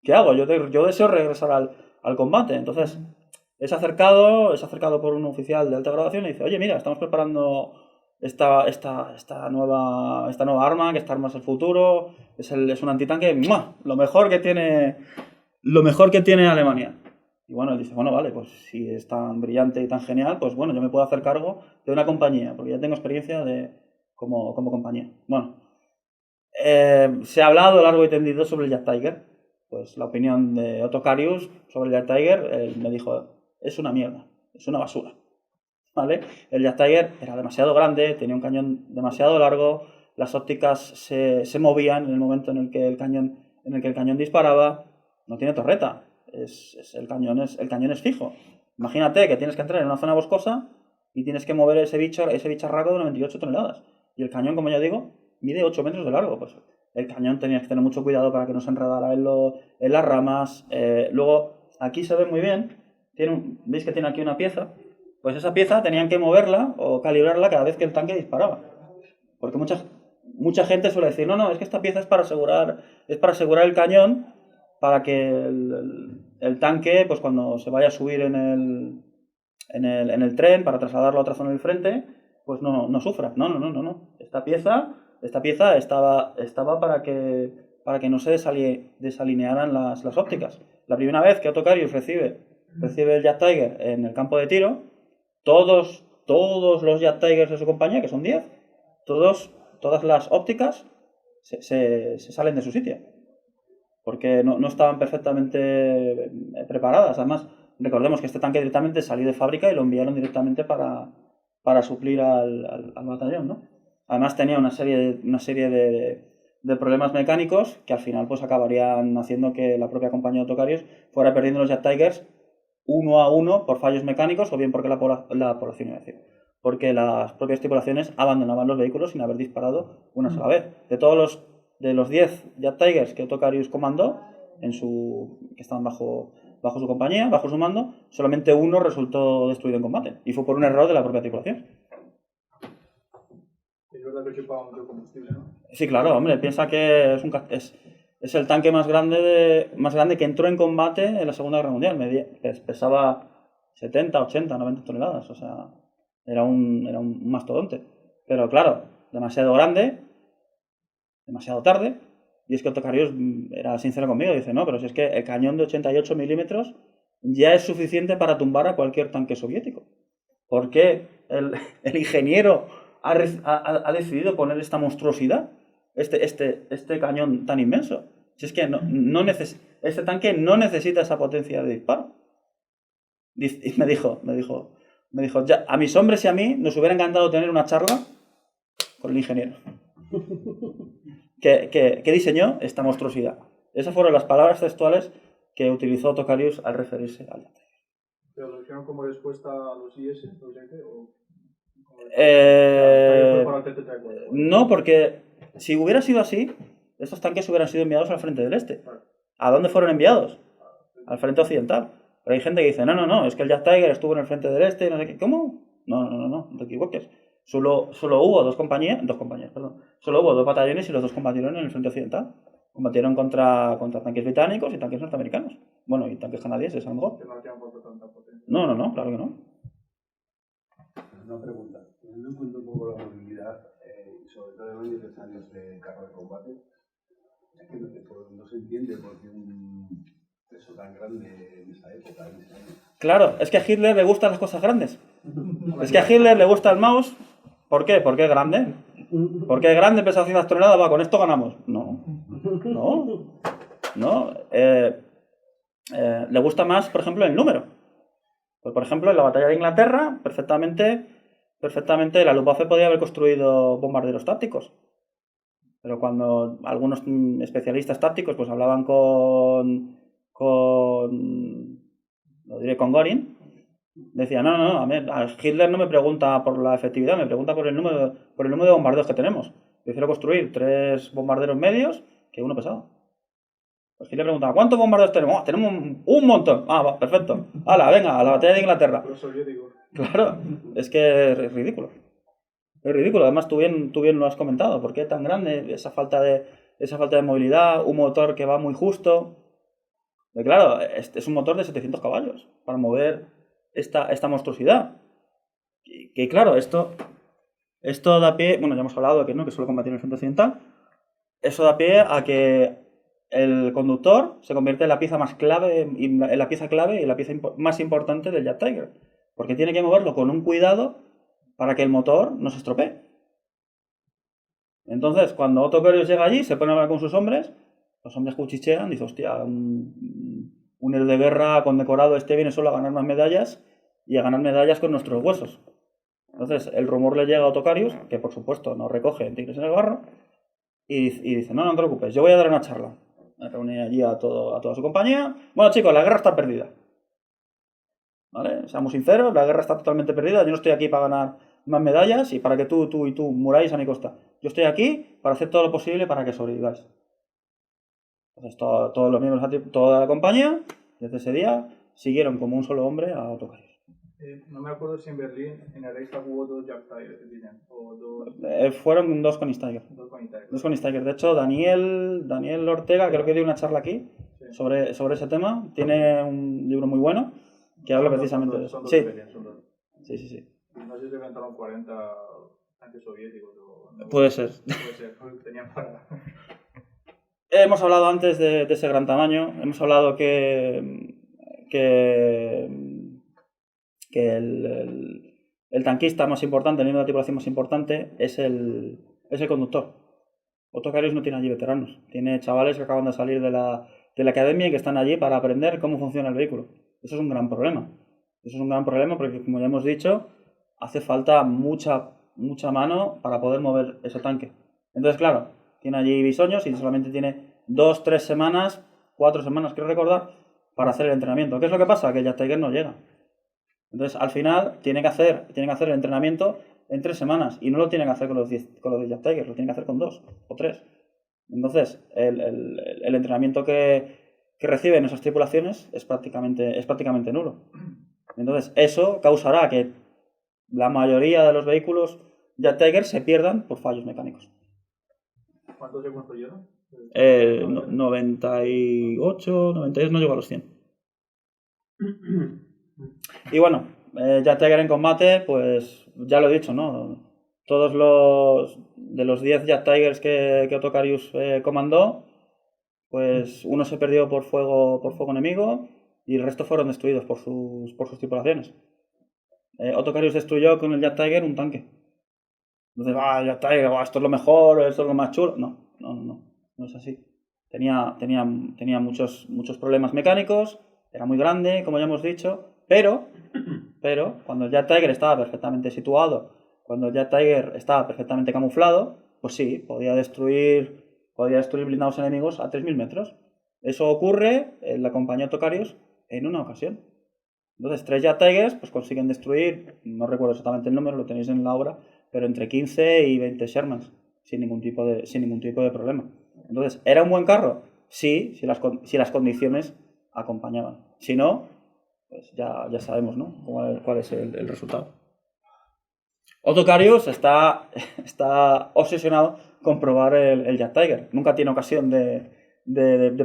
¿Qué hago? Yo deseo regresar al combate. Entonces, es acercado por un oficial de alta graduación y dice, oye, mira, estamos preparando esta nueva arma, que esta arma es el futuro, es un antitanque, ¡mua! Lo mejor que tiene Alemania. Y bueno, él dice, bueno, vale, pues si es tan brillante y tan genial, pues bueno, yo me puedo hacer cargo de una compañía, porque ya tengo experiencia como compañía. Bueno, se ha hablado largo y tendido sobre el Jet Tiger. Pues la opinión de Otto Carius sobre el Jet Tiger, me dijo, es una mierda, es una basura. ¿Vale? El Jet Tiger era demasiado grande, tenía un cañón demasiado largo, las ópticas se movían en el momento en el que el cañón disparaba, no tiene torreta, el cañón es fijo. Imagínate que tienes que entrar en una zona boscosa y tienes que mover ese bicharraco de 98 toneladas. Y el cañón, como ya digo, mide 8 metros de largo. Pues el cañón tenías que tener mucho cuidado para que no se enredara en las ramas. Luego, aquí se ve muy bien, veis que tiene aquí una pieza. Pues esa pieza tenían que moverla o calibrarla cada vez que el tanque disparaba. Porque mucha gente suele decir, no, es que esta pieza es para asegurar el cañón para que el tanque, pues cuando se vaya a subir en el tren para trasladarlo a otra zona del frente, pues no sufra. No. Esta pieza estaba para que no se desalinearan las ópticas. La primera vez que Otto Carius recibe el Jet Tiger en el campo de tiro, todos los Jet Tigers de su compañía, que son 10, todas las ópticas se salen de su sitio. Porque no estaban perfectamente preparadas. Además, recordemos que este tanque directamente salió de fábrica y lo enviaron directamente para suplir al batallón, ¿no? Además tenía una serie de problemas mecánicos que al final pues acabarían haciendo que la propia compañía de Otto Carius fuera perdiendo los Jet Tigers uno a uno por fallos mecánicos o bien porque la población iba a decir. Porque las propias tripulaciones abandonaban los vehículos sin haber disparado una sola vez. De los 10 Jet Tigers que Otto Carius comandó, que estaban bajo su compañía, bajo su mando, solamente uno resultó destruido en combate. Y fue por un error de la propia tripulación. Es verdad que chupaba mucho combustible, ¿no? Sí, claro, hombre, piensa que es el tanque más grande que entró en combate en la Segunda Guerra Mundial. Pesaba 70, 80, 90 toneladas, o sea, era un mastodonte. Pero claro, demasiado grande, demasiado tarde, y es que Otto Carius era sincero conmigo, dice, no, pero si es que el cañón de 88 milímetros ya es suficiente para tumbar a cualquier tanque soviético. ¿Por qué el ingeniero ha decidido poner esta monstruosidad, este cañón tan inmenso? Si es que este tanque no necesita esa potencia de disparo. Y me dijo, ya, a mis hombres y a mí nos hubiera encantado tener una charla con el ingeniero que diseñó esta monstruosidad. Esas fueron las palabras textuales que utilizó Otto Carius al referirse al Jet Tiger. ¿Pero lo hicieron como respuesta a los IS, los Yankee, o...? Fue para el TT-34. No, porque si hubiera sido así, estos tanques hubieran sido enviados al frente del este. ¿A dónde fueron enviados? Al frente occidental. Pero hay gente que dice, no, es que el Jack Tiger estuvo en el frente del este, no sé qué. ¿Cómo? No te equivoques. Solo hubo dos compañías, perdón. Solo hubo 2 batallones y los 2 combatieron en el frente occidental. Combatieron contra tanques británicos y tanques norteamericanos. Bueno, y tanques canadienses, a lo mejor. Que no hacían falta tanta potencia. No, claro que no. Una pregunta. Teniendo en cuenta un poco la movilidad y sobre todo en los necesarios de carro de combate, es que no se entiende por qué un peso tan grande en esa época. En ese año. Claro, es que a Hitler le gustan las cosas grandes. Es que a Hitler le gusta el mouse. ¿Por qué? Porque es grande. Porque es grande, pesa 100 toneladas, va, con esto ganamos. No. Le gusta más, por ejemplo, el número. Pues, por ejemplo, en la batalla de Inglaterra, perfectamente la Luftwaffe podía haber construido bombarderos tácticos. Pero cuando algunos especialistas tácticos pues hablaban con Göring, decía, no, a Hitler no me pregunta por la efectividad, me pregunta por el número de bombarderos que tenemos. Prefiero construir 3 bombarderos medios que uno pesado. Pues Hitler preguntaba, ¿cuántos bombarderos tenemos? Tenemos un montón. Va, perfecto. ¡Hala, venga, a la batalla de Inglaterra! Los soviéticos. Claro, es que es ridículo. Es ridículo, además tú bien lo has comentado. ¿Por qué tan grande esa falta de movilidad? Un motor que va muy justo. Y claro, es un motor de 700 caballos para mover esta monstruosidad. Que claro, esto da pie, bueno, ya hemos hablado de que suele combatir en el frente occidental. Eso da pie a que el conductor se convierte en la pieza más clave, en la pieza clave y la pieza más importante del Jet Tiger. Porque tiene que moverlo con un cuidado para que el motor no se estropee. Entonces, cuando Otto Corius llega allí, se pone a hablar con sus hombres, los hombres cuchichean, dice, hostia, un héroe de guerra condecorado viene solo a ganar más medallas y a ganar medallas con nuestros huesos. Entonces, el rumor le llega a Otto Corius, que por supuesto no recoge en Tigres en el Barro, y dice, no te preocupes, yo voy a dar una charla. Me reúne allí a toda su compañía. Bueno, chicos, la guerra está perdida. ¿Vale? Seamos sinceros, la guerra está totalmente perdida. Yo no estoy aquí para ganar más medallas y para que tú y tú muráis a mi costa. Yo estoy aquí para hacer todo lo posible para que sobreviváis. Entonces, todos los miembros de toda la compañía, desde ese día, siguieron como un solo hombre a Otto Corius. No me acuerdo si en Berlín, en el Reichstag hubo 2 Jack Tiger, o 2... Fueron 2 Koenigsegger. 2 Koenigsegger. 2 Koenigsegger. De hecho, Daniel Ortega, creo que dio una charla aquí sobre ese tema. Tiene un libro muy bueno que habla precisamente de eso. Sí. No sé si inventaron 40 tanques soviéticos o... No, puede ser. Tenían para... Hemos hablado antes de ese gran tamaño. Hemos hablado que el tanquista más importante, el nivel de tripulación más importante, es el conductor. Otto Carius no tiene allí veteranos. Tiene chavales que acaban de salir de la academia y que están allí para aprender cómo funciona el vehículo. Eso es un gran problema. Porque, como ya hemos dicho, hace falta mucha mano para poder mover ese tanque. Entonces, claro, tiene allí bisoños y solamente tiene 2, 3 semanas, 4 semanas, quiero recordar, para hacer el entrenamiento. ¿Qué es lo que pasa? Que el Jet Tiger no llega. Entonces, al final, tiene que hacer el entrenamiento en 3 semanas. Y no lo tiene que hacer con los 10 Jet Tigers, lo tiene que hacer con 2 o 3. Entonces, el entrenamiento que reciben esas tripulaciones es prácticamente nulo. Entonces, eso causará que la mayoría de los vehículos Jet Tiger se pierdan por fallos mecánicos. ¿Cuántos se construyeron? 98, 92, no llegó a los 100. Y bueno, Jet Tiger en combate, pues ya lo he dicho, ¿no? Todos los 10 Jet Tigers que Otto Carius comandó, pues uno se perdió por fuego enemigo y el resto fueron destruidos por sus tripulaciones. Otto Carius destruyó con el Jet Tiger un tanque. Entonces, Jet Tiger, esto es lo mejor, esto es lo más chulo. No es así. Tenía muchos problemas mecánicos, era muy grande, como ya hemos dicho, pero cuando el Jet Tiger estaba perfectamente situado, cuando el Jet Tiger estaba perfectamente camuflado, pues sí, podía destruir blindados enemigos a 3.000 metros. Eso ocurre en la compañía Otto Carius en una ocasión. Entonces, 3 Jet Tigers pues consiguen destruir, no recuerdo exactamente el número, lo tenéis en la obra, pero entre 15 y 20 Shermans, sin ningún tipo de problema. Entonces, ¿era un buen carro? Sí, si las condiciones acompañaban. Si no, pues ya sabemos, ¿no? cuál es el resultado. Otto Carius está obsesionado con probar el Jet Tiger. Nunca tiene ocasión de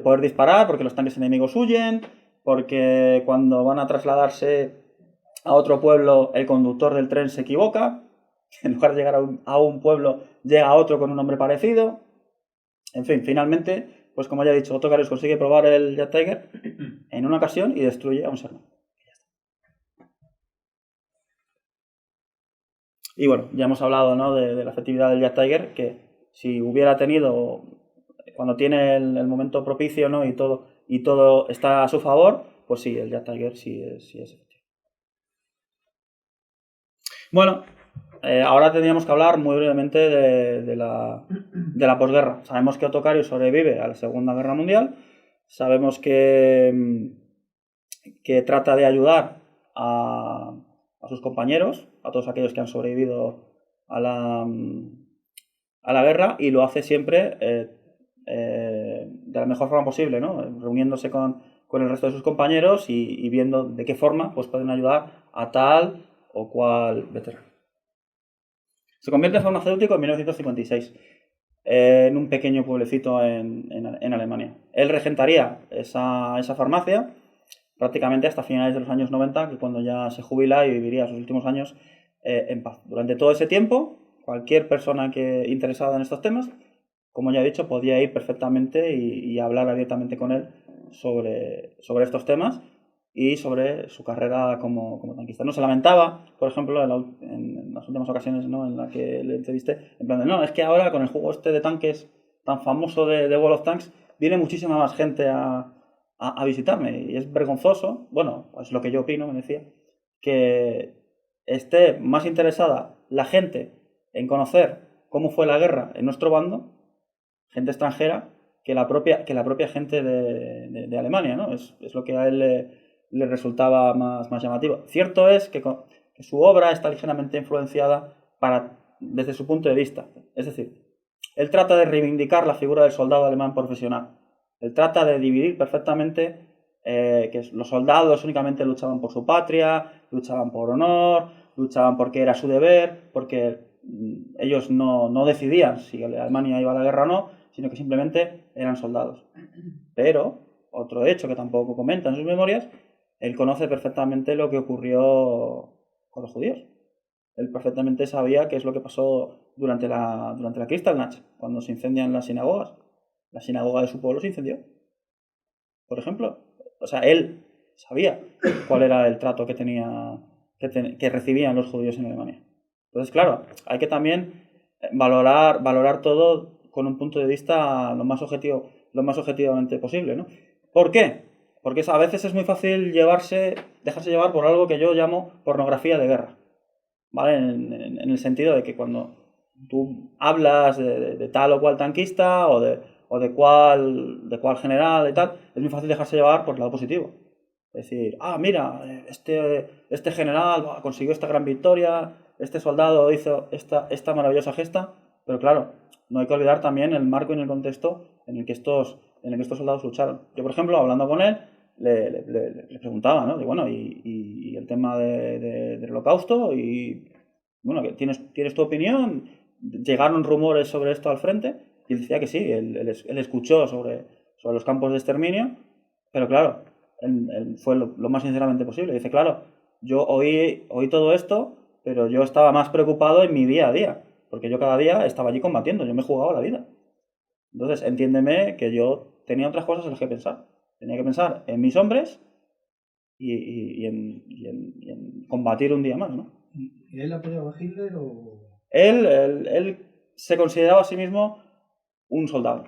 poder disparar porque los tanques enemigos huyen, porque cuando van a trasladarse a otro pueblo el conductor del tren se equivoca, en lugar de llegar a un pueblo llega a otro con un nombre parecido. En fin, finalmente, pues como ya he dicho, Otto Carius consigue probar el Jet Tiger en una ocasión y destruye a un Sherman. Y bueno, ya hemos hablado, ¿no?, de la efectividad del Jet Tiger, que si hubiera tenido, cuando tiene el momento propicio, ¿no?, y todo está a su favor, pues sí, el Jet Tiger sí es efectivo. Bueno, ahora tendríamos que hablar muy brevemente de la posguerra. Sabemos que Otto Carius sobrevive a la Segunda Guerra Mundial, sabemos que trata de ayudar a sus compañeros, a todos aquellos que han sobrevivido a la guerra, y lo hace siempre de la mejor forma posible, ¿no?, reuniéndose con el resto de sus compañeros y viendo de qué forma pues, pueden ayudar a tal o cual veterano. Se convierte en farmacéutico en 1956 en un pequeño pueblecito en Alemania. Él regentaría esa farmacia prácticamente hasta finales de los años 90, que cuando ya se jubila y viviría sus últimos años en paz. Durante todo ese tiempo, cualquier persona interesada en estos temas, como ya he dicho, podía ir perfectamente y hablar abiertamente con él sobre estos temas y sobre su carrera como tanquista. No se lamentaba, por ejemplo, en las últimas ocasiones, ¿no?, en las que le entrevisté, en plan de, no, es que ahora con el juego este de tanques tan famoso de World of Tanks, viene muchísima más gente a visitarme y es vergonzoso, bueno, es lo que yo opino, me decía, que esté más interesada la gente en conocer cómo fue la guerra en nuestro bando, gente extranjera, que la propia gente de Alemania, ¿no? Es lo que a él le resultaba más llamativo. Cierto es que su obra está ligeramente influenciada desde su punto de vista. Es decir, él trata de reivindicar la figura del soldado alemán profesional. Él trata de dividir perfectamente que los soldados únicamente luchaban por su patria, luchaban por honor, luchaban porque era su deber, porque ellos no decidían si Alemania iba a la guerra o no, sino que simplemente eran soldados. Pero, otro hecho que tampoco comenta en sus memorias, él conoce perfectamente lo que ocurrió con los judíos. Él perfectamente sabía qué es lo que pasó durante la Kristallnacht, cuando se incendian las sinagogas. La sinagoga de su pueblo se incendió, por ejemplo. O sea, él sabía cuál era el trato que recibían los judíos en Alemania. Entonces, claro, hay que también valorar todo con un punto de vista lo más objetivamente posible, ¿no? ¿Por qué? Porque a veces es muy fácil dejarse llevar por algo que yo llamo pornografía de guerra, ¿vale? En el sentido de que cuando tú hablas de tal o cual tanquista o de cuál general y tal, es muy fácil dejarse llevar por el lado positivo. Es decir, mira, este general consiguió esta gran victoria, este soldado hizo esta maravillosa gesta, pero claro, no hay que olvidar también el marco y el contexto en el que estos soldados lucharon. Yo, por ejemplo, hablando con él, le preguntaba, ¿no? Bueno, y el tema del holocausto, y bueno, ¿tienes tu opinión? Llegaron rumores sobre esto al frente, y él decía que sí, él escuchó sobre los campos de exterminio, pero claro, él fue lo más sinceramente posible. Dice, claro, yo oí todo esto, pero yo estaba más preocupado en mi día a día, porque yo cada día estaba allí combatiendo, yo me jugaba la vida. Entonces, entiéndeme que yo tenía otras cosas en las que pensar. Tenía que pensar en mis hombres y en combatir un día más, ¿no? ¿Y él apoyaba a Hitler o...? Él se consideraba a sí mismo un soldado.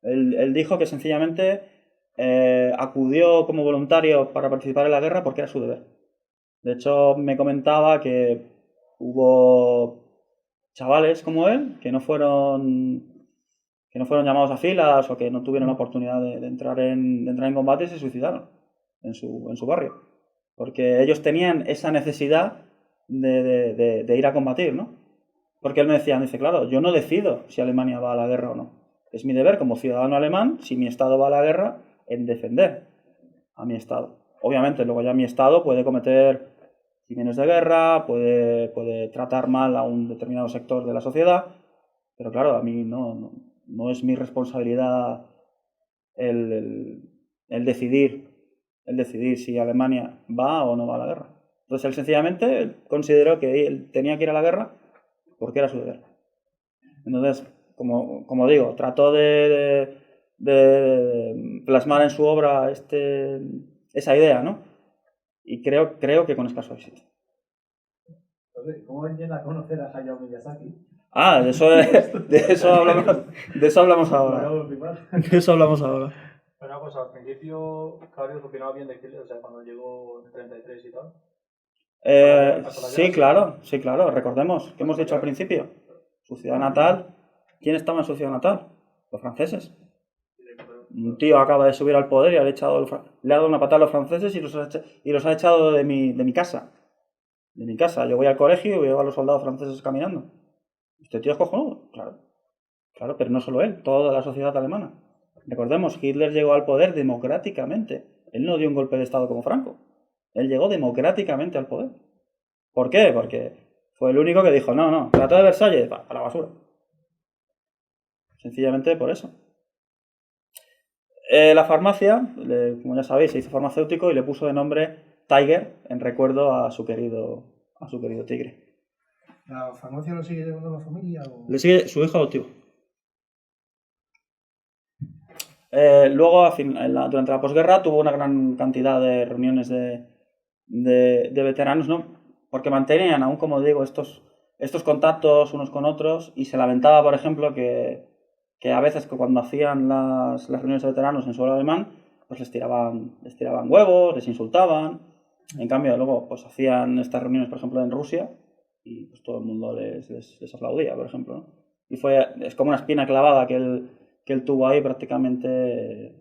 Él dijo que sencillamente acudió como voluntario para participar en la guerra porque era su deber. De hecho, me comentaba que hubo chavales como él que no fueron llamados a filas o que no tuvieron la oportunidad de entrar en combate y se suicidaron en su barrio. porque ellos tenían esa necesidad de ir a combatir, ¿no? Porque él me decía, claro, yo no decido si Alemania va a la guerra o no. Es mi deber como ciudadano alemán, si mi Estado va a la guerra, en defender a mi Estado. Obviamente, luego ya mi Estado puede cometer crímenes de guerra, puede tratar mal a un determinado sector de la sociedad, pero claro, a mí no es mi responsabilidad el decidir si Alemania va o no va a la guerra. Entonces él sencillamente consideró que él tenía que ir a la guerra porque era su deber. Entonces, como digo, trató de plasmar en su obra esa idea, ¿no? Y creo que con escaso éxito. ¿Cómo llega a conocer a Hayao Miyazaki? Ah, de eso hablamos ahora. De eso hablamos ahora. Una cosa, al principio, Carius opinaba bien de Hitler, o sea, cuando llegó en el 33 y tal. Sí, claro. Recordemos que hemos dicho al principio. Su ciudad natal. ¿Quién estaba en su ciudad natal? Los franceses. Un tío acaba de subir al poder y le ha dado una patada a los franceses y los ha echado de mi casa. De mi casa. Yo voy al colegio y veo a los soldados franceses caminando. ¿Este tío es cojonudo? Claro, pero no solo él, toda la sociedad alemana. Recordemos, Hitler llegó al poder democráticamente. Él no dio un golpe de Estado como Franco. Él llegó democráticamente al poder. ¿Por qué? Porque fue el único que dijo, no, Tratado de Versalles, a la basura. Sencillamente por eso. La farmacia, como ya sabéis, se hizo farmacéutico y le puso de nombre Tiger en recuerdo a su querido tigre. ¿La farmacia lo sigue llevando la familia? Le sigue su hijo adoptivo. Luego, durante la posguerra, tuvo una gran cantidad de reuniones de veteranos, ¿no? Porque mantenían aún, como digo, estos contactos unos con otros, y se lamentaba, por ejemplo, que a veces cuando hacían las reuniones de veteranos en suelo alemán, pues les tiraban huevos, les insultaban. En cambio, luego pues hacían estas reuniones, por ejemplo, en Rusia, y pues todo el mundo les aplaudía, por ejemplo, ¿no? Y es como una espina clavada que él tuvo ahí prácticamente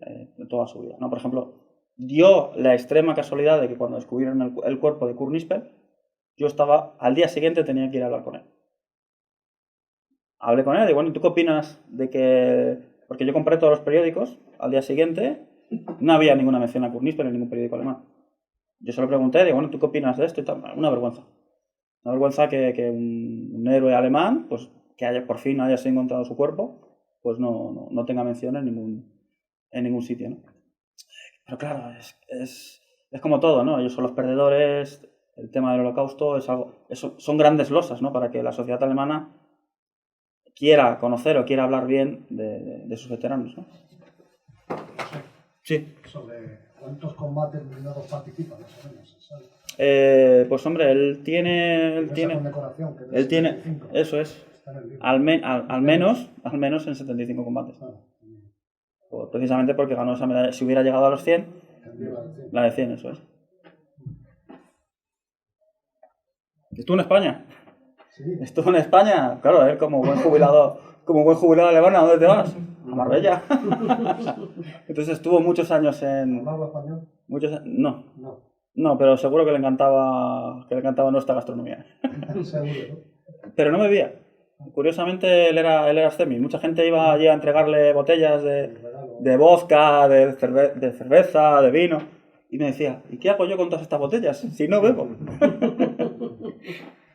toda su vida, ¿no? Por ejemplo, dio la extrema casualidad de que cuando descubrieron el cuerpo de Kurt Nispel, yo al día siguiente tenía que ir a hablar con él. Hablé con él y bueno, ¿tú qué opinas de que...? Porque yo compré todos los periódicos, al día siguiente no había ninguna mención a Kurt Nispel en ningún periódico alemán. Yo se lo pregunté, digo, bueno, ¿tú qué opinas de esto? Y tal. Una vergüenza. Una vergüenza que un héroe alemán, pues que por fin haya encontrado su cuerpo, pues no tenga mención en ningún sitio, ¿no? Pero claro, es como todo, ¿no? Ellos son los perdedores, el tema del Holocausto son grandes losas, ¿no? Para que la sociedad alemana quiera conocer o quiera hablar bien de sus veteranos, ¿no? Sí. ¿Sobre cuántos combates blindados participan, más o menos, ¿sabes? Pues hombre, él tiene Condecoración, que él tiene, eso es, al menos en 75 combates. Pues precisamente porque ganó esa medalla. Si hubiera llegado a los 100, la de 100, eso es. ¿Estuvo en España? Sí. Estuvo en España, claro, él como buen jubilado alemán, ¿a dónde te vas? A Marbella. Entonces estuvo muchos años en... ¿Hablaba español? No, pero seguro que le encantaba nuestra gastronomía. Seguro, ¿no? Pero no bebía. Curiosamente él era abstemio. Mucha gente iba allí a entregarle botellas de vodka, de cerveza, de vino. Y me decía, ¿y qué hago yo con todas estas botellas si no bebo?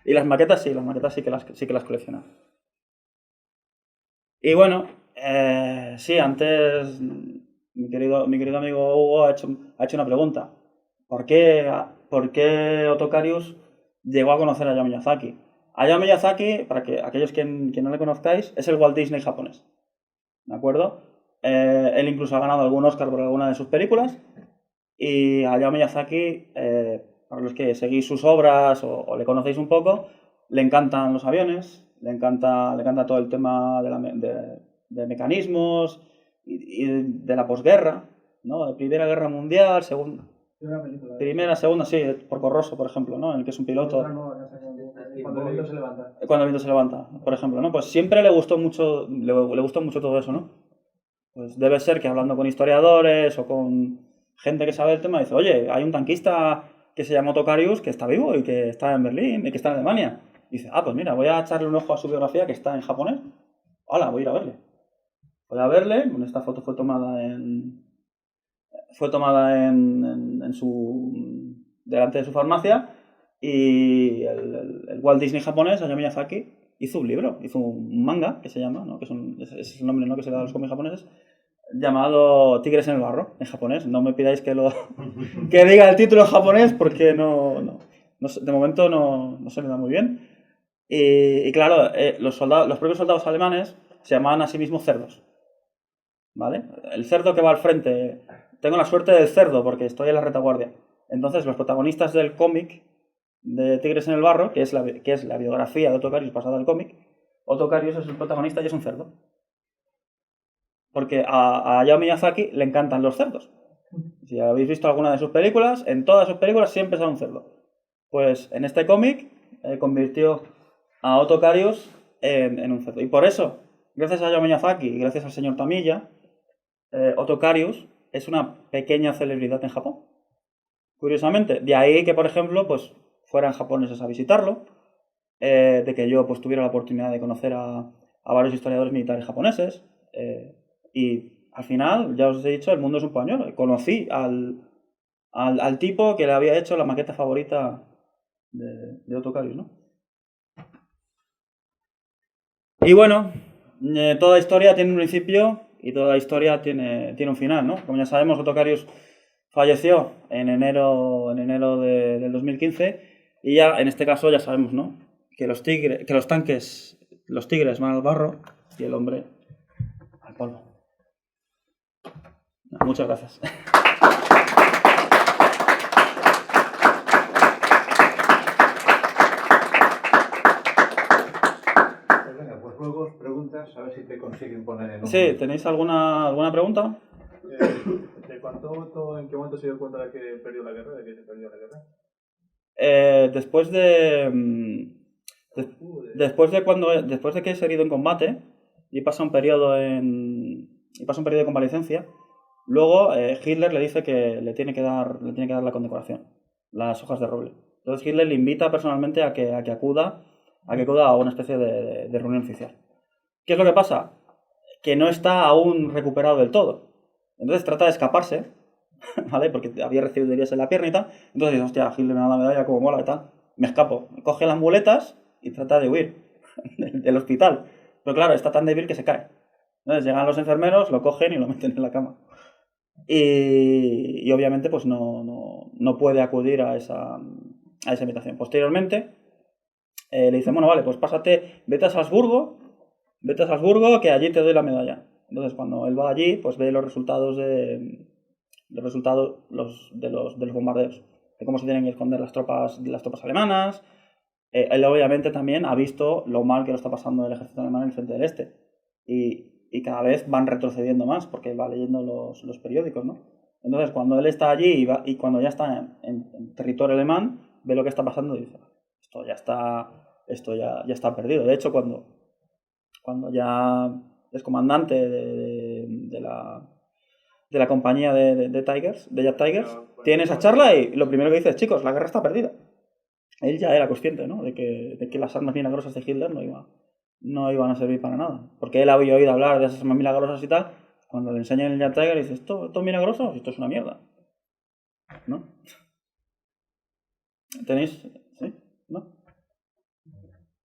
Y las maquetas sí que las coleccionaba. Y bueno, sí, antes mi querido amigo Hugo ha hecho una pregunta. ¿Por qué Otto Carius llegó a conocer a Hayao Miyazaki? Hayao Miyazaki, para que aquellos que no le conozcáis, es el Walt Disney japonés. ¿De acuerdo? Él incluso ha ganado algún Oscar por alguna de sus películas. Y Hayao Miyazaki, para los que seguís sus obras o le conocéis un poco, le encantan los aviones, le encanta todo el tema de mecanismos y de la posguerra, ¿no? De Primera Guerra Mundial, Primera, Segunda, sí, Porco Rosso, por ejemplo, ¿no? En el que es un piloto. Cuando el viento se levanta. Cuando el viento se levanta, por ejemplo, ¿no? Pues siempre le gustó mucho todo eso, ¿no? Pues debe ser que hablando con historiadores o con gente que sabe el tema, dice, oye, hay un tanquista que se llama Otto Carius, que está vivo y que está en Berlín y que está en Alemania. Y dice, pues mira, voy a echarle un ojo a su biografía que está en japonés. Hola, voy a ir a verle. Voy a verle. Esta foto fue tomada delante de su farmacia, y el Walt Disney japonés, Hayao Miyazaki, hizo un libro, hizo un manga que se llama, ¿no? Es el nombre, ¿no?, que se le da a los cómics japoneses, llamado Tigres en el barro, en japonés. No me pidáis que diga el título en japonés, porque de momento no se me da muy bien. Y claro, los propios soldados alemanes se llamaban a sí mismos cerdos, ¿vale? El cerdo que va al frente. Tengo la suerte del cerdo porque estoy en la retaguardia. Entonces, los protagonistas del cómic de Tigres en el barro, que es la biografía de Otto Carius pasada al cómic, Otto Carius es el protagonista y es un cerdo. Porque a Hayao Miyazaki le encantan los cerdos. Si habéis visto alguna de sus películas, en todas sus películas siempre sale un cerdo. Pues en este cómic convirtió a Otto Carius en un cerdo. Y por eso, gracias a Hayao Miyazaki y gracias al señor Tamiya, Otto Carius es una pequeña celebridad en Japón. Curiosamente, de ahí que, por ejemplo, pues fueran japoneses a visitarlo, de que yo pues tuviera la oportunidad de conocer a varios historiadores militares japoneses, y al final, ya os he dicho, el mundo es un pañuelo. Conocí al tipo que le había hecho la maqueta favorita de Otto Carius, ¿no? Y bueno, toda historia tiene un principio y toda historia tiene un final, ¿no? Como ya sabemos, Otto Carius falleció en enero del 2015, y ya en este caso ya sabemos, ¿no?, que los tigres van al barro y el hombre al polvo. Muchas gracias. Pues luego preguntas, a ver si te consiguen poner en... Sí, ¿tenéis alguna pregunta? ¿En qué momento se dio cuenta de que perdió la guerra? ¿De que se perdió la guerra? Después de que es herido en combate y pasa un periodo de convalecencia, luego Hitler le dice que le tiene que dar la condecoración, las hojas de roble. Entonces Hitler le invita personalmente a que acuda a una especie de reunión oficial. ¿Qué es lo que pasa? Que no está aún recuperado del todo. Entonces trata de escaparse, ¿vale? Porque había recibido heridas en la pierna y tal. Entonces dice, hostia, Hitler me da la medalla, como mola y tal. Me escapo. Coge las muletas y trata de huir del hospital. Pero claro, está tan débil que se cae. Entonces llegan los enfermeros, lo cogen y lo meten en la cama. Y obviamente pues no puede acudir a esa invitación. Posteriormente le dicen, bueno, vale, pues vete a Salzburgo, que allí te doy la medalla. Entonces cuando él va allí, pues ve los resultados de los bombardeos, de cómo se tienen que esconder las tropas alemanas. Él obviamente también ha visto lo mal que lo está pasando el ejército alemán en el frente del este, y cada vez van retrocediendo más porque va leyendo los periódicos, ¿no? Entonces cuando él está allí y cuando ya está en territorio alemán, ve lo que está pasando y dice, esto ya está perdido. De hecho, cuando ya es comandante de la compañía de Jet Tigers, tiene esa charla y lo primero que dice es, chicos, la guerra está perdida. Él ya era consciente, ¿no?, de que las armas milagrosas de Hitler no iban a servir para nada. Porque él había oído hablar de esas armas milagrosas y tal. Cuando le enseñan el Jet Tiger, dice, ¿esto es milagroso? Esto es una mierda, ¿no? ¿Tenéis? ¿Sí? ¿No?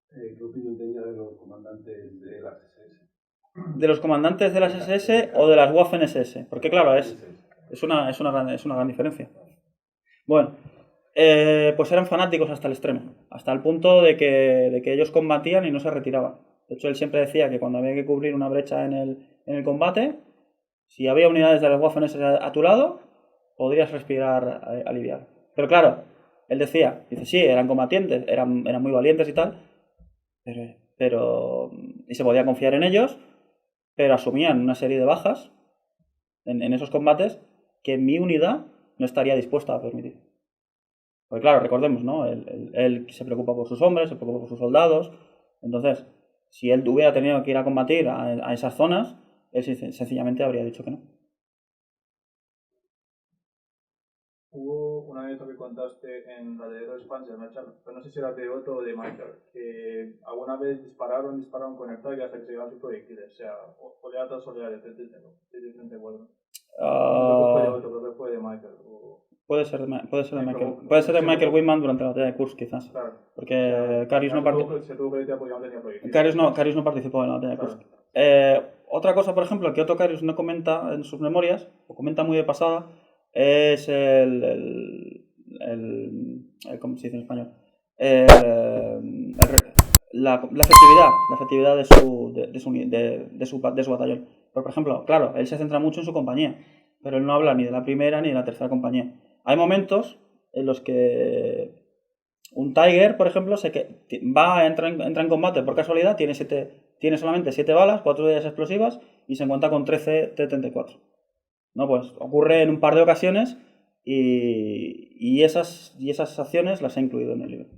¿Qué opinión tenía de los comandantes de las SS? ¿De los comandantes de las SS o de las Waffen-SS? Porque claro, es una gran diferencia. Bueno, pues eran fanáticos hasta el extremo, hasta el punto de que ellos combatían y no se retiraban. De hecho, él siempre decía que cuando había que cubrir una brecha en el combate, si había unidades de las Waffen-SS a tu lado, podrías respirar aliviado. Pero claro, él dice, sí, eran combatientes, eran muy valientes y tal, y se podía confiar en ellos, pero asumían una serie de bajas en esos combates que mi unidad no estaría dispuesta a permitir. Porque claro, recordemos, ¿no? Él se preocupa por sus hombres, se preocupa por sus soldados. Entonces, si él hubiera tenido que ir a combatir a esas zonas, él sencillamente habría dicho que no. Hubo una anécdota que contaste en la de Hero Expansion, pero no sé si era de Otto o de Michael, que alguna vez dispararon con el Tiger hasta que se llegaron sus proyectiles, o sea, oleada tras oleada de 34. Creo que fue de Otto, creo que fue de Michael. Puede ser de Michael Wittmann durante la batalla de Kursk, quizás. Claro. Porque Karius no participó en la batalla de Kursk. Otra cosa, por ejemplo, que Otto Karius no comenta en sus memorias, o comenta muy de pasada, es ¿cómo se dice en español? La efectividad de su batallón. Pero, por ejemplo, claro, él se centra mucho en su compañía, pero él no habla ni de la primera ni de la tercera compañía. Hay momentos en los que un Tiger, por ejemplo, entra en combate por casualidad, tiene solamente 7 balas, 4 de ellas explosivas, y se encuentra con 13 T-34. ¿No? Pues ocurre en un par de ocasiones y esas acciones las he incluido en el libro.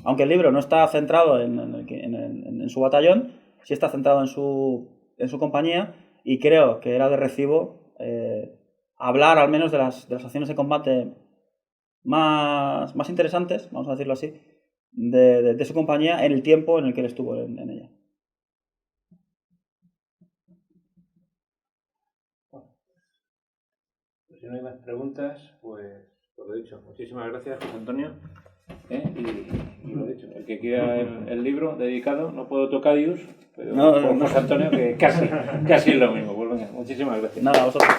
Aunque el libro no está centrado en su batallón, sí está centrado en su compañía, y creo que era de recibo hablar al menos de las acciones de combate más interesantes, vamos a decirlo así, de su compañía en el tiempo en el que él estuvo en ella. Si no hay más preguntas, pues lo dicho. Muchísimas gracias, José Antonio. Y lo dicho, el que quiera el libro dedicado, no puedo Tocadius, pero José Antonio, que casi es lo mismo. Pues venga, muchísimas gracias. Nada, a vosotros.